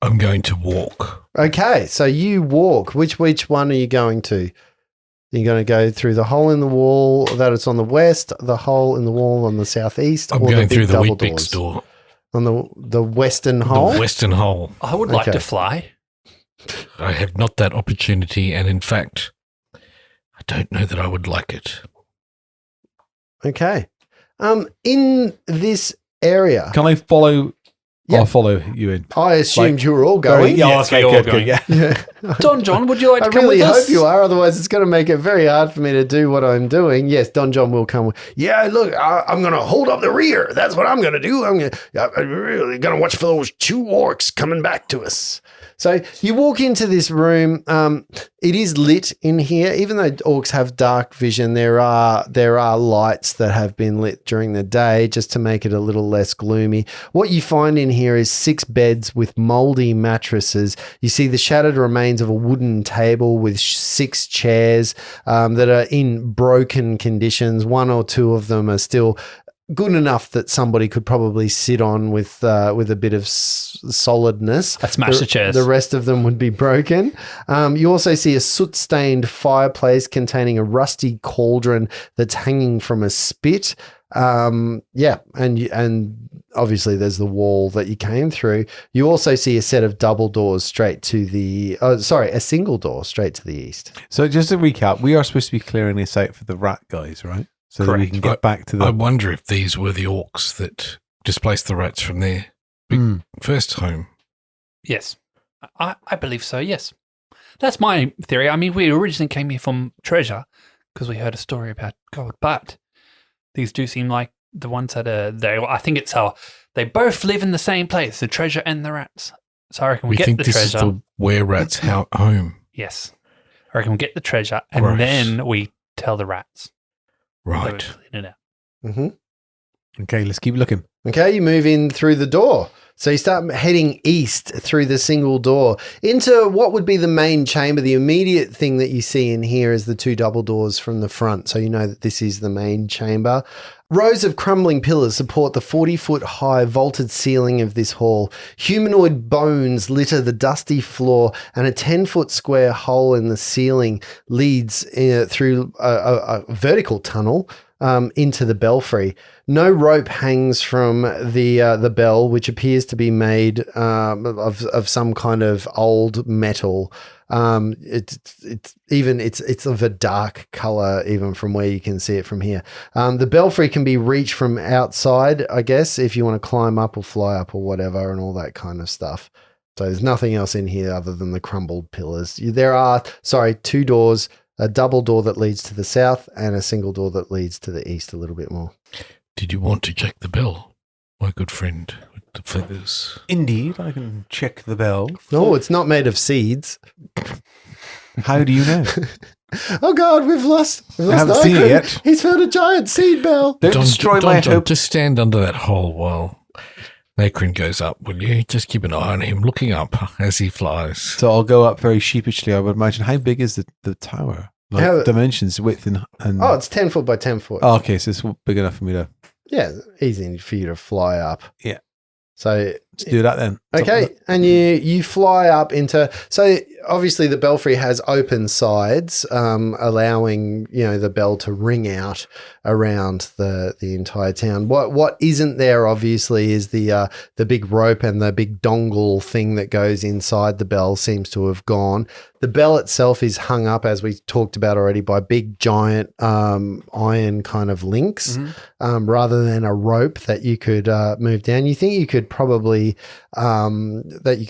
I'm going to walk. Okay, so you walk. Which one are you going to? You're going to go through the hole in the wall that it's on the west, the hole in the wall on the southeast, I'm or going the through big the double Weet-Bix doors? door. On the western hole? The western hole. I would like to fly. I have not that opportunity, and in fact, I don't know that I would like it. Okay. In this area. Can I follow? Yep. I'll follow you in. I assumed you were all going. Yes, okay, we're all good. going. Yeah. Don John, would you like I to come really with us? hope you are. Otherwise, it's going to make it very hard for me to do what I'm doing. Yes, Don John will come. Yeah, look, I'm going to hold up the rear. That's what I'm going to do. I'm really going to watch for those two orcs coming back to us. So you walk into this room. It is lit in here. Even though orcs have dark vision, there are lights that have been lit during the day just to make it a little less gloomy. What you find in here is 6 beds with moldy mattresses. You see the shattered remains of a wooden table with 6 chairs that are in broken conditions. 1 or 2 of them are still good enough that somebody could probably sit on with a bit of solidness. I smash the chairs. The rest of them would be broken. You also see a soot-stained fireplace containing a rusty cauldron that's hanging from a spit. And obviously there's the wall that you came through. You also see a set of double doors straight to a single door straight to the east. So just to recap, we are supposed to be clearing this out for the rat guys, right? So that we can get back to the... I wonder if these were the orcs that displaced the rats from their first home. Yes, I believe so, yes. That's my theory. I mean, we originally came here from treasure because we heard a story about gold, but these do seem like the ones that I think it's how they both live in the same place, the treasure and the rats. So I reckon we get the treasure. We think this is the were-rats' home. Yes. I reckon we get the treasure and then we tell the rats. Right. Mm-hmm. Okay, let's keep looking. Okay, you move in through the door. So you start heading east through the single door into what would be the main chamber. The immediate thing that you see in here is the 2 double doors from the front. So you know that this is the main chamber. Rows of crumbling pillars support the 40-foot high vaulted ceiling of this hall. Humanoid bones litter the dusty floor, and a 10-foot square hole in the ceiling leads through a vertical tunnel into the belfry. No rope hangs from the bell, which appears to be made of some kind of old metal. It's of a dark color, even from where you can see it from here. The belfry can be reached from outside, I guess, if you want to climb up or fly up or whatever, and all that kind of stuff. So there's nothing else in here other than the crumbled pillars. There are 2 doors. A double door that leads to the south and a single door that leads to the east a little bit more. Did you want to check the bell, my good friend with the feathers? Indeed, I can check the bell. No, it's not made of seeds. How do you know? Oh God, we've lost I haven't seen it yet. He's found a giant seed bell. Don't destroy my hope. Just stand under that hole while Nacron goes up, will you? Just keep an eye on him, looking up as he flies. So I'll go up very sheepishly, I would imagine. How big is the tower? Like dimensions, width and... Oh, it's 10 foot by 10 foot. Oh, okay, so it's big enough for me to... Yeah, easy for you to fly up. Yeah. So let's do that then. Okay, and you fly up into... So obviously the belfry has open sides, allowing the bell to ring out around the entire town. What isn't there obviously is the big rope, and the big dongle thing that goes inside the bell seems to have gone. The bell itself is hung up, as we talked about already, by big giant iron kind of links, rather than a rope that you could move down. You think you could probably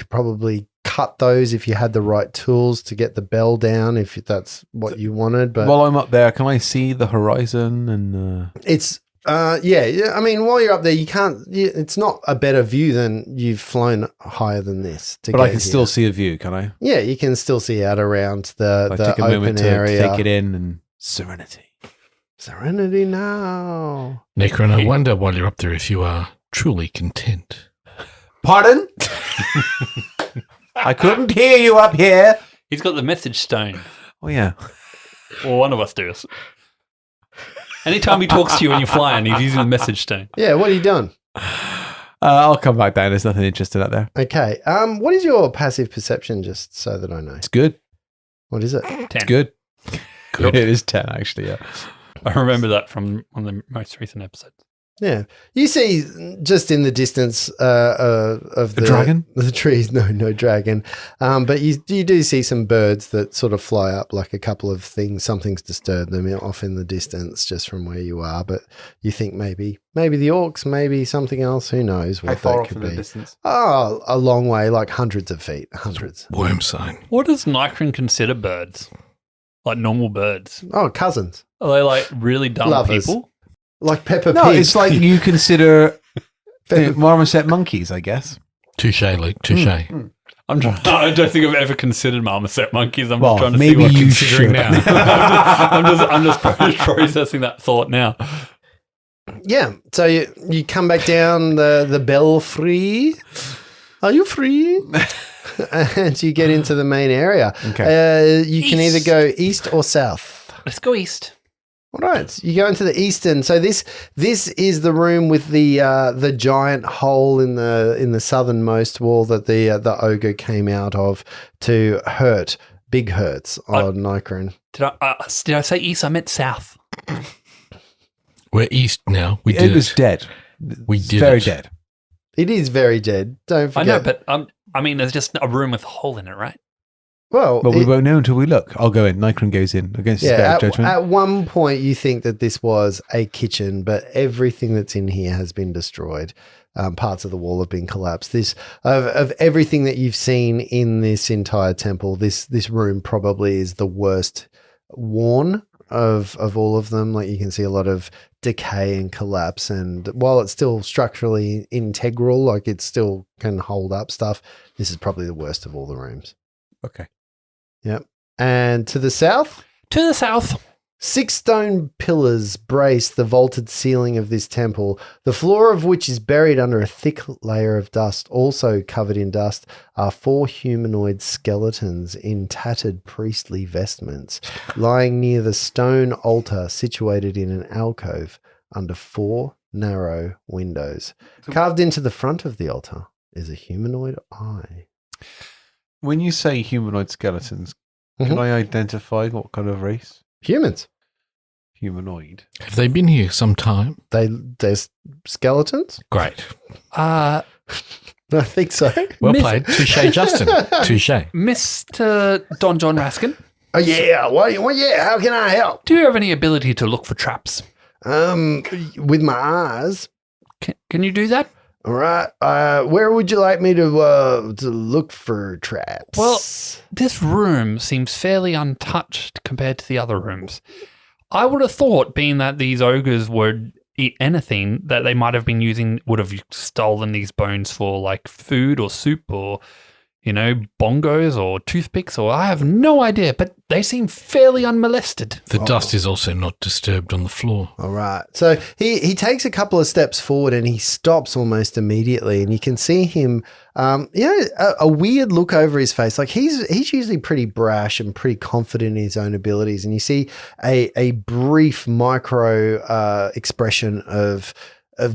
probably cut those if you had the right tools to get the bell down, if that's what you wanted. But while I'm up there, can I see the horizon? And it's yeah. I mean, while you're up there, you can't. It's not a better view than you've flown higher than this. But I can still see a view, can I? Yeah, you can still see out around the take a open moment area. To take it in and serenity. Serenity now. Necron, I wonder while you're up there if you are truly content. Pardon? I couldn't hear you up here. He's got the message stone. Oh, yeah. Well, one of us does. Anytime he talks to you when you're flying, he's using the message stone. Yeah, what are you doing? I'll come back down. There's nothing interesting out there. Okay. What is your passive perception, just so that I know? It's good. What is it? 10. It's good. It is 10, actually, yeah. I remember that from one of the most recent episodes. Yeah. You see just in the distance of the dragon? The trees. No dragon. But you do see some birds that sort of fly up, like a couple of things. Something's disturbed them off in the distance just from where you are. But you think maybe the orcs, maybe something else. Who knows what that could be. The distance? Oh, a long way, like hundreds of feet. Hundreds. Worm sign. What does Nikron consider birds? Like normal birds? Oh, cousins. Are they like really dumb Lovers. people? Like Peppa No, Pig. it's like you consider marmoset monkeys, I guess. Touche, Luke. Touche. I don't think I've ever considered marmoset monkeys. I'm Well, just trying to maybe see what I'm you considering should. now. I'm just processing that thought now. Yeah. So you come back down the belfry. Are you free? And you get into the main area. Okay. You can either go east or south. Let's go east. All right. You go into the eastern. So this is the room with the giant hole in the southernmost wall that the ogre came out of to hurt big hurts on Nikron. Did I say east? I meant south. We're east now. We did It was dead. We It's did very it. dead. It is very dead. Don't I forget. know, but I mean, there's just a room with a hole in it, right? Well, But we won't know until we look. I'll go in. Nikron goes in against his better judgment. at one point you think that this was a kitchen, but everything that's in here has been destroyed. Parts of the wall have been collapsed. This of everything that you've seen in this entire temple, this room probably is the worst worn of all of them. Like you can see a lot of decay and collapse, and while it's still structurally integral, like it still can hold up stuff, this is probably the worst of all the rooms. Okay. Yep. And to the south? To the south. 6 stone pillars brace the vaulted ceiling of this temple, the floor of which is buried under a thick layer of dust. Also covered in dust are 4 humanoid skeletons in tattered priestly vestments, lying near the stone altar situated in an alcove under 4 narrow windows. Carved into the front of the altar is a humanoid eye. When you say humanoid skeletons, can I identify what kind of race? Humans. Humanoid. Have they been here some time? They're skeletons? Great. I think so. Well played. Touche, Justin. Touche. Mr. Don John Raskin, Oh, yeah. Well, yeah. How can I help? do you have any ability to look for traps? With my eyes. Can you do that? All right. Where would you like me to look for traps? Well, this room seems fairly untouched compared to the other rooms. I would have thought, being that these ogres would eat anything that they might have been using, would have stolen these bones for like food or soup or, bongos or toothpicks, or I have no idea, but they seem fairly unmolested. The dust is also not disturbed on the floor. All right. So he takes a couple of steps forward and he stops almost immediately, and you can see him, a weird look over his face. Like he's usually pretty brash and pretty confident in his own abilities, and you see a brief micro expression of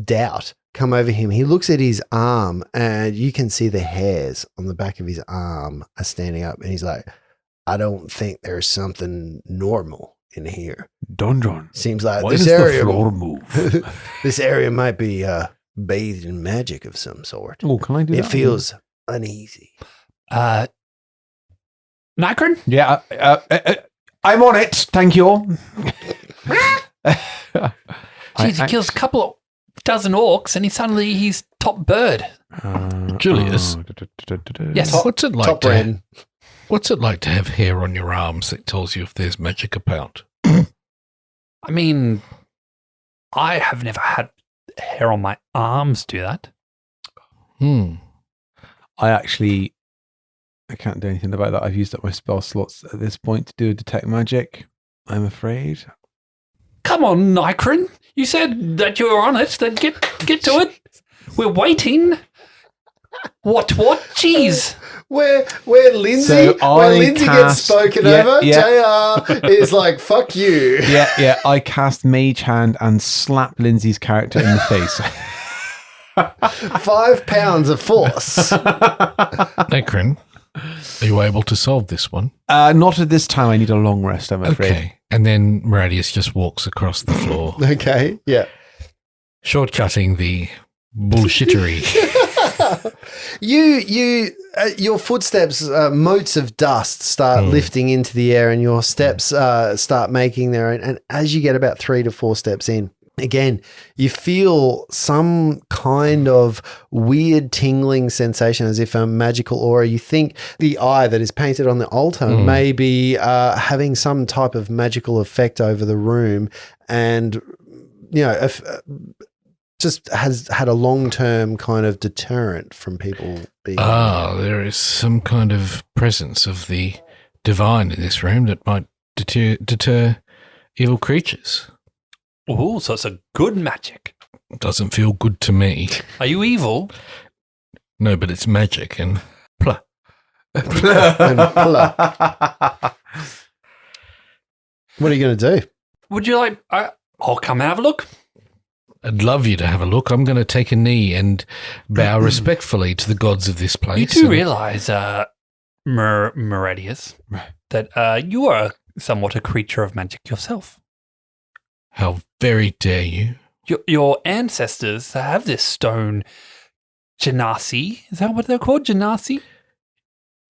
doubt come over him. He looks at his arm, and you can see the hairs on the back of his arm are standing up, and he's like, I don't think there's something normal in here. Don John. Seems like Why this does area the floor move? this area might be bathed in magic of some sort. Oh, can I do that? It feels uneasy. Nikron? Yeah. I'm on it. Thank you. Jeez, he kills a couple of dozen orcs and he's top bird. Julius. Yes. What's it like Top brand. What's it like to have hair on your arms that tells you if there's magic about? I mean, I have never had hair on my arms do that. I can't do anything about that. I've used up my spell slots at this point to do detect magic, I'm afraid. Come on, Nikron. You said that you were on it. Then get to it. We're waiting. What? Jeez. Where Lindsay gets spoken over, JR is like, fuck you. Yeah. I cast Mage Hand and slap Lindsay's character in the face. 5 pounds of force. Nikron, are you able to solve this one? Not at this time. I need a long rest, I'm afraid. Okay. And then Maradius just walks across the floor. Okay, yeah. Shortcutting the bullshittery. Your footsteps, motes of dust start lifting into the air, and your steps start making their own. And as you get about 3 to 4 steps in, again, you feel some kind of weird tingling sensation as if a magical aura. You think the eye that is painted on the altar may be having some type of magical effect over the room, and just has had a long-term kind of deterrent from people being. There is some kind of presence of the divine in this room that might deter evil creatures. Oh, so it's a good magic. Doesn't feel good to me. Are you evil? No, but it's magic and blah. What are you going to do? Would you like... I'll come have a look. I'd love you to have a look. I'm going to take a knee and bow respectfully to the gods of this place. You do realise, Maradius, that you are somewhat a creature of magic yourself. How very dare you? Your ancestors have this stone, Genasi. Is that what they're called? Genasi?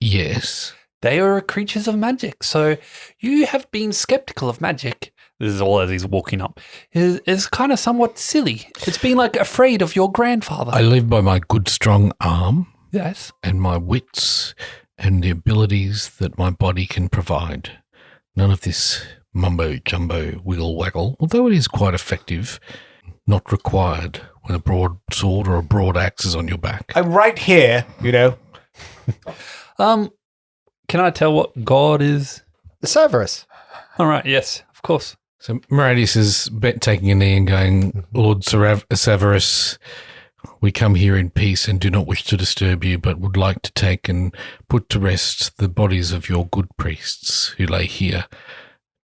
Yes. They are creatures of magic. So you have been skeptical of magic. This is all as he's walking up. Is kind of somewhat silly. It's been like afraid of your grandfather. I live by my good strong arm. Yes. And my wits and the abilities that my body can provide. None of this mumbo-jumbo wiggle-waggle, although it is quite effective, not required when a broadsword or a broad axe is on your back. I'm right here, Can I tell what god is? The Savras. All right, yes, of course. So Maradius is taking a knee and going, Lord Savras, we come here in peace and do not wish to disturb you, but would like to take and put to rest the bodies of your good priests who lay here.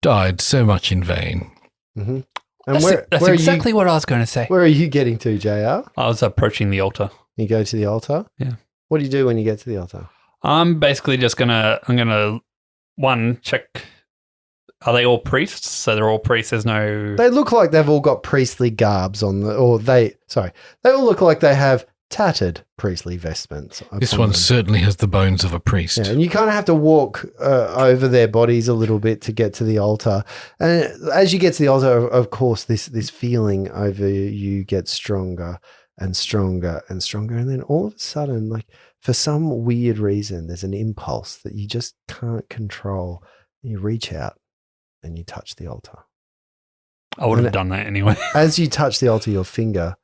Died so much in vain. Mm-hmm. And that's exactly what I was going to say. Where are you getting to, JR? I was approaching the altar. You go to the altar? Yeah. What do you do when you get to the altar? I'm basically just going to, one, check, are they all priests? So they're all priests, there's no... They look like they've all got priestly garbs on they all look like they have tattered priestly vestments. This one certainly has the bones of a priest. Yeah, and you kind of have to walk over their bodies a little bit to get to the altar. And as you get to the altar, of course, this feeling over you gets stronger and stronger and stronger. And then all of a sudden, like for some weird reason, there's an impulse that you just can't control. You reach out and you touch the altar. I would have done that anyway. As you touch the altar, your finger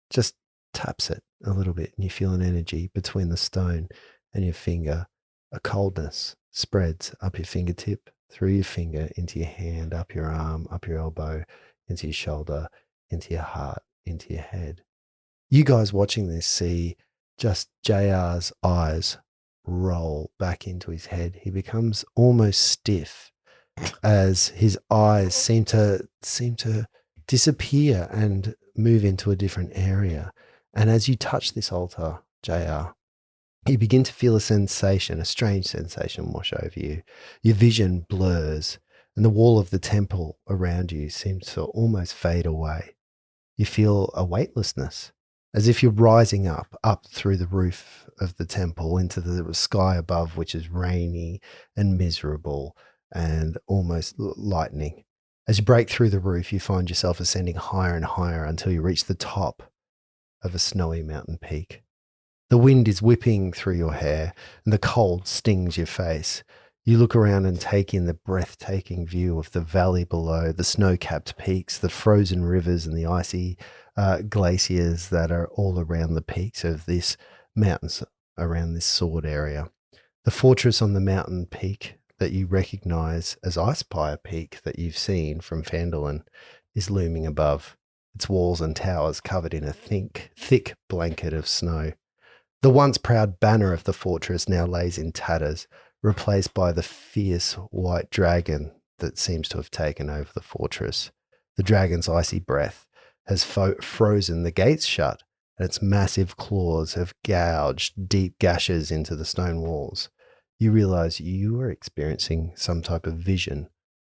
just taps it a little bit, and you feel an energy between the stone and your finger. A coldness spreads up your fingertip, through your finger, into your hand, up your arm, up your elbow, into your shoulder, into your heart, into your head. You guys watching this see just JR's eyes roll back into his head. He becomes almost stiff as his eyes seem to disappear and move into a different area. And as you touch this altar, JR, you begin to feel a sensation, a strange sensation wash over you. Your vision blurs and the wall of the temple around you seems to almost fade away. You feel a weightlessness, as if you're rising up through the roof of the temple into the sky above, which is rainy and miserable and almost lightning. As you break through the roof, you find yourself ascending higher and higher until you reach the top of a snowy mountain peak. The wind is whipping through your hair and the cold stings your face. You look around and take in the breathtaking view of the valley below, the snow-capped peaks, the frozen rivers and the icy glaciers that are all around the peaks of this mountains around this sword area. The fortress on the mountain peak that you recognize as Icepire Peak that you've seen from Phandalin is looming above, its walls and towers covered in a thick blanket of snow. The once proud banner of the fortress now lays in tatters, replaced by the fierce white dragon that seems to have taken over the fortress. The dragon's icy breath has frozen the gates shut, and its massive claws have gouged deep gashes into the stone walls. You realize you are experiencing some type of vision,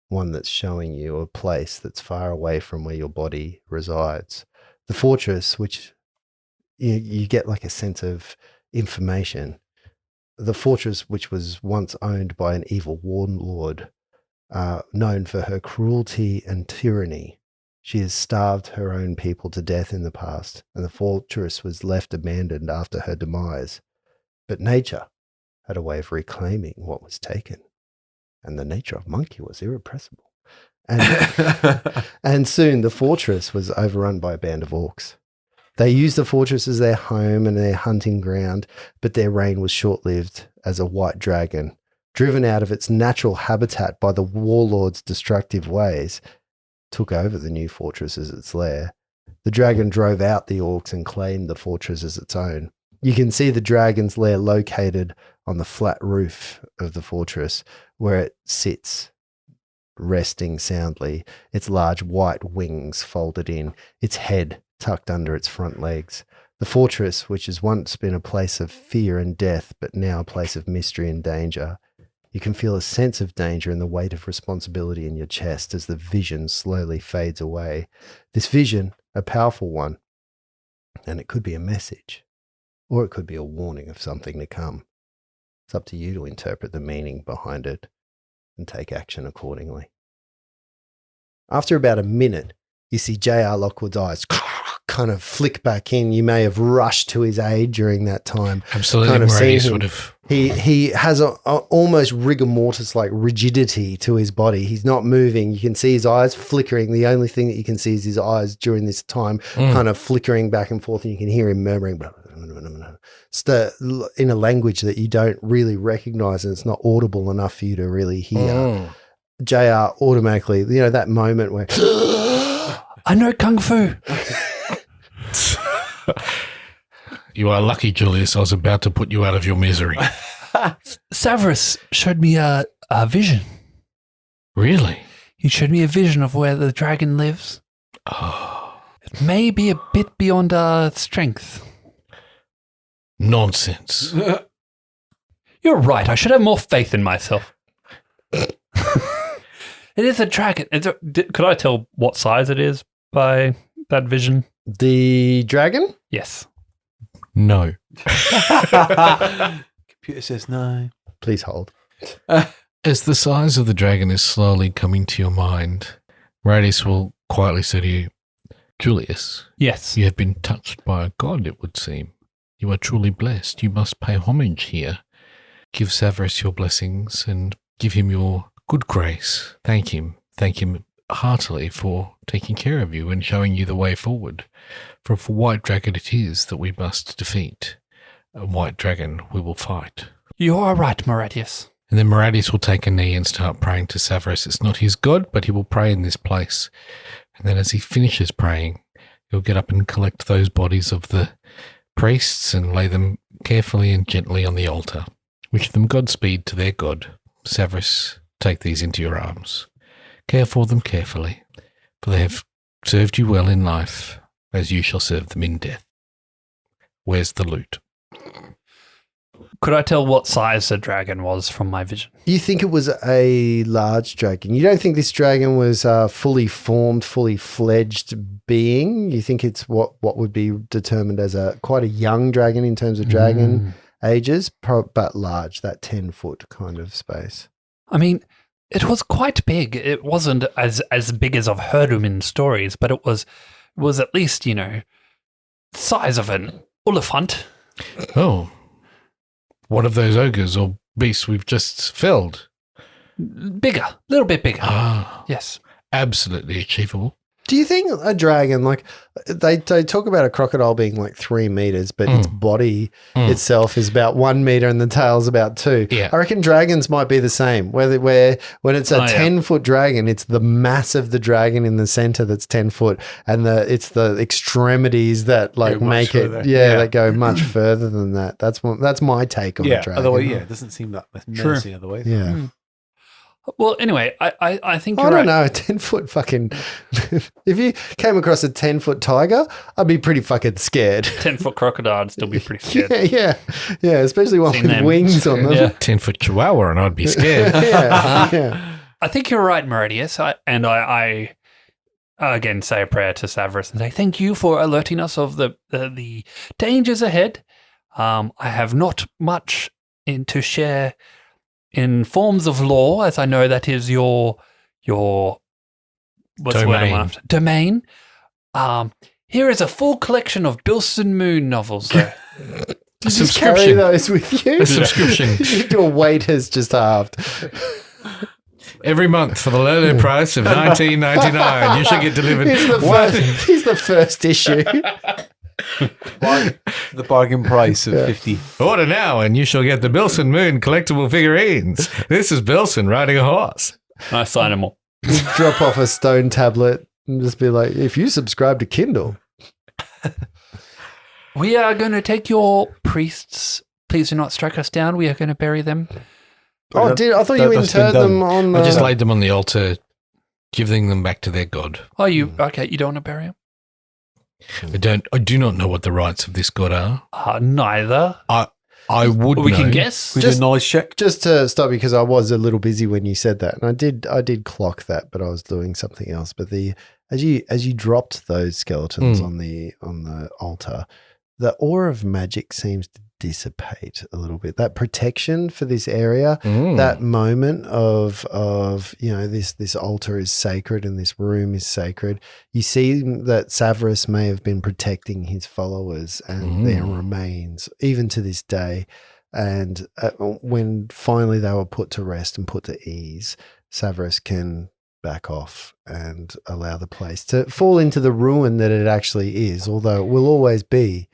one that's showing you a place that's far away from where your body resides. The fortress, which you get like a sense of information. The fortress, which was once owned by an evil warlord, known for her cruelty and tyranny. She has starved her own people to death in the past, and the fortress was left abandoned after her demise. But nature had a way of reclaiming what was taken, and the nature of Monkey was irrepressible. And soon the fortress was overrun by a band of orcs. They used the fortress as their home and their hunting ground, but their reign was short-lived as a white dragon, driven out of its natural habitat by the warlord's destructive ways, took over the new fortress as its lair. The dragon drove out the orcs and claimed the fortress as its own. You can see the dragon's lair located on the flat roof of the fortress, where it sits, resting soundly, its large white wings folded in, its head tucked under its front legs. The fortress, which has once been a place of fear and death, but now a place of mystery and danger. You can feel a sense of danger and the weight of responsibility in your chest as the vision slowly fades away. This vision, a powerful one, and it could be a message, or it could be a warning of something to come. It's up to you to interpret the meaning behind it and take action accordingly. After about a minute, you see J.R. Lockwood's eyes kind of flick back in. You may have rushed to his aid during that time. Absolutely. Kind of Moradius would have. He has a almost rigor mortis like rigidity to his body. He's not moving. You can see his eyes flickering. The only thing that you can see is his eyes during this time kind of flickering back and forth, and you can hear him murmuring in a language that you don't really recognize, and it's not audible enough for you to really hear. JR automatically, that moment where I know Kung Fu. You are lucky, Julius. I was about to put you out of your misery. Savras showed me a vision. Really? He showed me a vision of where the dragon lives. Oh. It may be a bit beyond our strength. Nonsense. You're right. I should have more faith in myself. It is a dragon. Could I tell what size it is by that vision? The dragon? Yes. No. Computer says no. Please hold. As the size of the dragon is slowly coming to your mind, Moradius will quietly say to you, Julius. Yes. You have been touched by a god, it would seem. You are truly blessed. You must pay homage here. Give Savras your blessings and give him your good grace. Thank him. Thank him heartily for taking care of you and showing you the way forward. For White Dragon it is that we must defeat. A White Dragon we will fight. You are right, Moradius. And then Moradius will take a knee and start praying to Savras. It's not his god, but he will pray in this place. And then as he finishes praying, he'll get up and collect those bodies of the priests and lay them carefully and gently on the altar. Wish them Godspeed to their god. Savras, take these into your arms. Care for them carefully, for they have served you well in life, as you shall serve them in death. Where's the loot? Could I tell what size the dragon was from my vision? You think it was a large dragon. You don't think this dragon was a fully formed, fully fledged being. You think it's what would be determined as quite a young dragon in terms of dragon ages, but large, that 10-foot kind of space. I mean, it was quite big. It wasn't as big as I've heard them in stories, but it was at least, size of an elephant. Oh. One of those ogres or beasts we've just felled. Bigger. A little bit bigger. Ah. Yes. Absolutely achievable. Do you think a dragon, like they talk about a crocodile being like 3 meters, but its body itself is about 1 meter and the tail's about 2. Yeah. I reckon dragons might be the same, where when it's a 10-foot dragon, it's the mass of the dragon in the center that's 10 foot, and it's the extremities that like make further. it, they go much further than that. That's my take on a dragon. Otherwise, it doesn't seem that menacing otherwise. Yeah. Well, anyway, I think I you're don't right. know, a 10-foot fucking. If you came across a 10-foot tiger, I'd be pretty fucking scared. 10-foot crocodile, I'd still be pretty scared. Yeah, especially one Seen with them. wings on them. Yeah. 10-foot chihuahua and I'd be scared. yeah. I think you're right, Meridius. I again say a prayer to Savras and say thank you for alerting us of the dangers ahead. I have not much to share in forms of law, as I know that is your what's the word I'm after? Domain. Here is a full collection of Bilson Moon novels. There. You just carry those with you? A subscription. Your weight has just halved. Every month for the low price of $19.99, you should get delivered. He's the first issue. The bargain price of 50. Order now and you shall get the Bilson Moon collectible figurines. This is Bilson riding a horse. I sign them all. Just drop off a stone tablet and just be like, if you subscribe to Kindle. We are going to take your priests. Please do not strike us down. We are going to bury them. Oh, I thought you interred them on. I just laid them on the altar, giving them back to their god. Oh, okay? You don't want to bury them? I do not know what the rights of this god are. Neither. I would. We know. can guess. We do a knowledge check. Just to stop you, because I was a little busy when you said that, and I did clock that, but I was doing something else. But as you dropped those skeletons on the altar, the aura of magic seems to dissipate a little bit. That protection for this area, that moment of this altar is sacred and this room is sacred. You see that Savras may have been protecting his followers and their remains even to this day. And when finally they were put to rest and put to ease, Savras can back off and allow the place to fall into the ruin that it actually is, although it will always be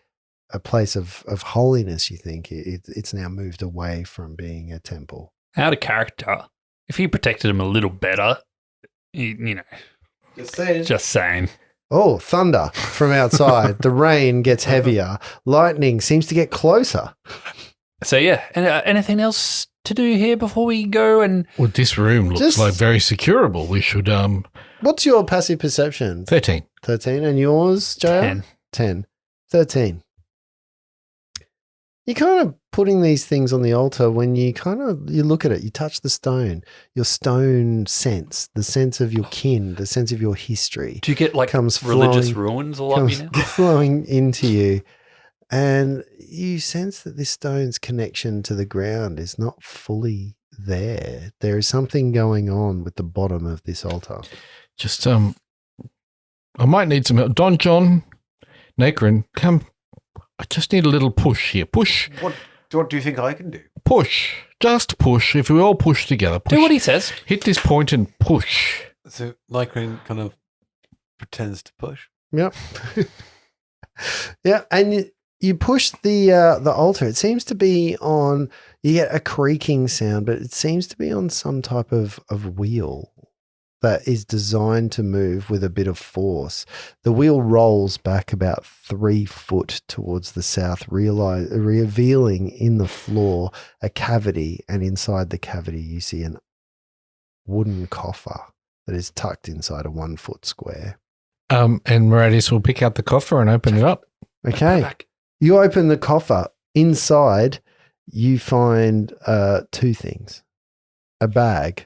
a place of holiness. You think it's now moved away from being a temple. Out of character. If he protected him a little better, Just saying. Oh, thunder from outside. The rain gets heavier. Lightning seems to get closer. So yeah, anything else to do here before we go? And well, this room looks like very securable. We should What's your passive perception? 13. 13, and yours, JR? 10. 13. You're kind of putting these things on the altar when you look at it, you touch the stone, your stone sense, the sense of your kin, the sense of your history. Do you get like religious ruins all up you now? Flowing into you. And you sense that this stone's connection to the ground is not fully there. There is something going on with the bottom of this altar. Just, I might need some help. Don John, Nacrin, come. I just need a little push here. Push. What do you think I can do? Push. Just push. If we all push together. Push. Do what he says. Hit this point and push. So Lycran kind of pretends to push. Yep. Yeah, and you push the altar. It seems to be on, you get a creaking sound, but it seems to be on some type of wheel that is designed to move with a bit of force. The wheel rolls back about 3 foot towards the south, revealing in the floor a cavity, and inside the cavity you see a wooden coffer that is tucked inside a 1 foot square. And Meridius will pick out the coffer and open it up. Okay. You open the coffer. Inside, you find 2 things. A bag.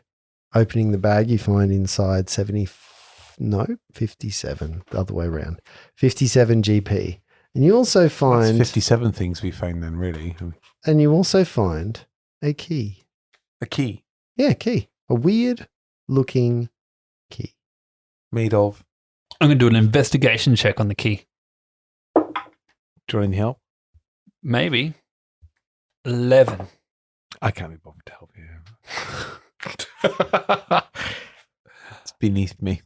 Opening the bag, you find inside 57, the other way around, 57 GP. And you also find... That's 57 things we found then, really. And you also find a key. A key? Yeah, key. A weird-looking key. Made of? I'm going to do an investigation check on the key. Do you want any help? Maybe 11. I can't be bothered to help you. It's beneath me.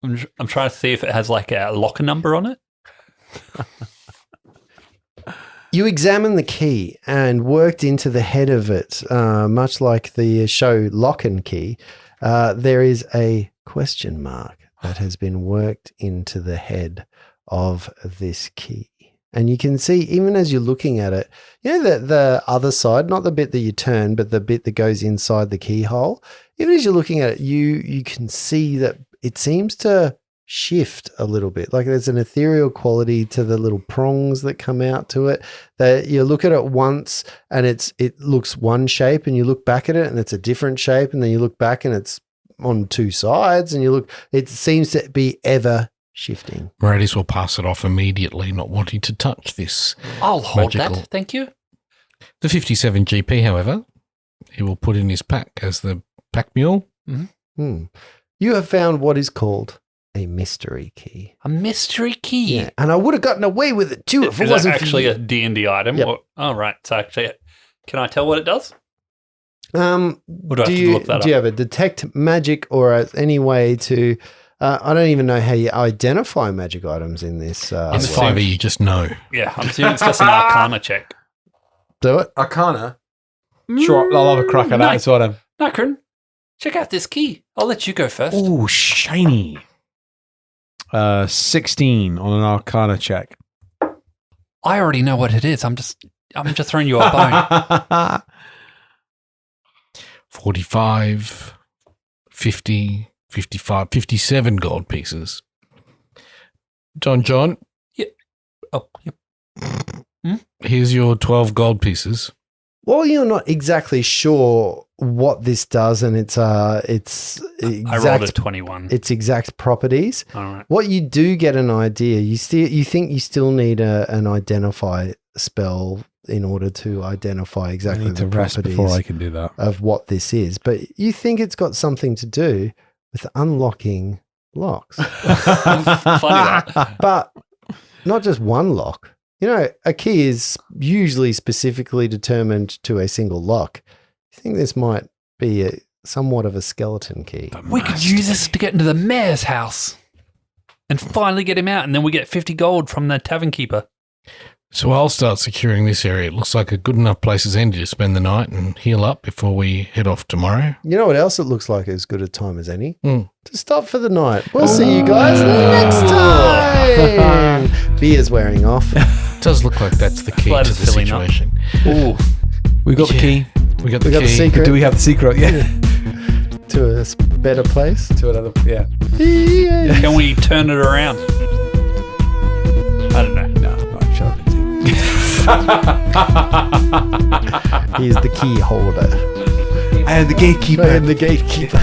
I'm trying to see if it has like a locker number on it. You examined the key and worked into the head of it, much like the show Lock and Key. There is a question mark that has been worked into the head of this key. And you can see, even as you're looking at it, you know, the other side, not the bit that you turn, but the bit that goes inside the keyhole. Even as you're looking at it, you can see that it seems to shift a little bit. Like there's an ethereal quality to the little prongs that come out to it, that you look at it once and it looks one shape, and you look back at it and it's a different shape, and then you look back and it's on two sides, and it seems to be ever shifting. Radis will pass it off immediately, not wanting to touch this. I'll hold magical. that, thank you. The 57 GP, however, he will put in his pack as the pack mule. Mm-hmm. You have found what is called a mystery key. A mystery key? Yeah, and I would have gotten away with it too if it wasn't actually for a D&D item? Yep. Oh, right. So actually, can I tell what it does? Do you have a detect magic or any way to... I don't even know how you identify magic items in this. It's 5e, you just know. Yeah, I'm assuming it's just an Arcana check. Do it. Arcana? Sure, I'll have a crack at that. It's what I'm... Nykron, check out this key. I'll let you go first. Ooh, shiny. 16 on an Arcana check. I already know what it is. I'm just throwing you a bone. 45, 50, 55, 57 gold pieces. John. Yep. Oh, yep. Here's your 12 gold pieces. Well, you're not exactly sure what this does, and its exact, I rolled a 21. Its exact properties. All right. What you do get an idea. You think you still need an identify spell in order to identify exactly I need to the rest properties before I can do that. of what this is. But you think it's got something to do with unlocking locks. Funny that. But not just one lock. You know, a key is usually specifically determined to a single lock. You think this might be somewhat of a skeleton key? We could use this to get into the mayor's house and finally get him out, and then we get 50 gold from the tavern keeper. So I'll start securing this area. It looks like a good enough place as any to spend the night and heal up before we head off tomorrow. You know what else it looks like as good a time as any? To stop for the night. We'll see you guys next time. Beer's wearing off. It does look like that's the key to the situation. Ooh. We got the key. We got the key. The secret. Do we have the secret? Yeah. To a better place. To another, yeah. Can we turn it around? I don't know. No, not sure. He's the key holder. And the gatekeeper. And the gatekeeper.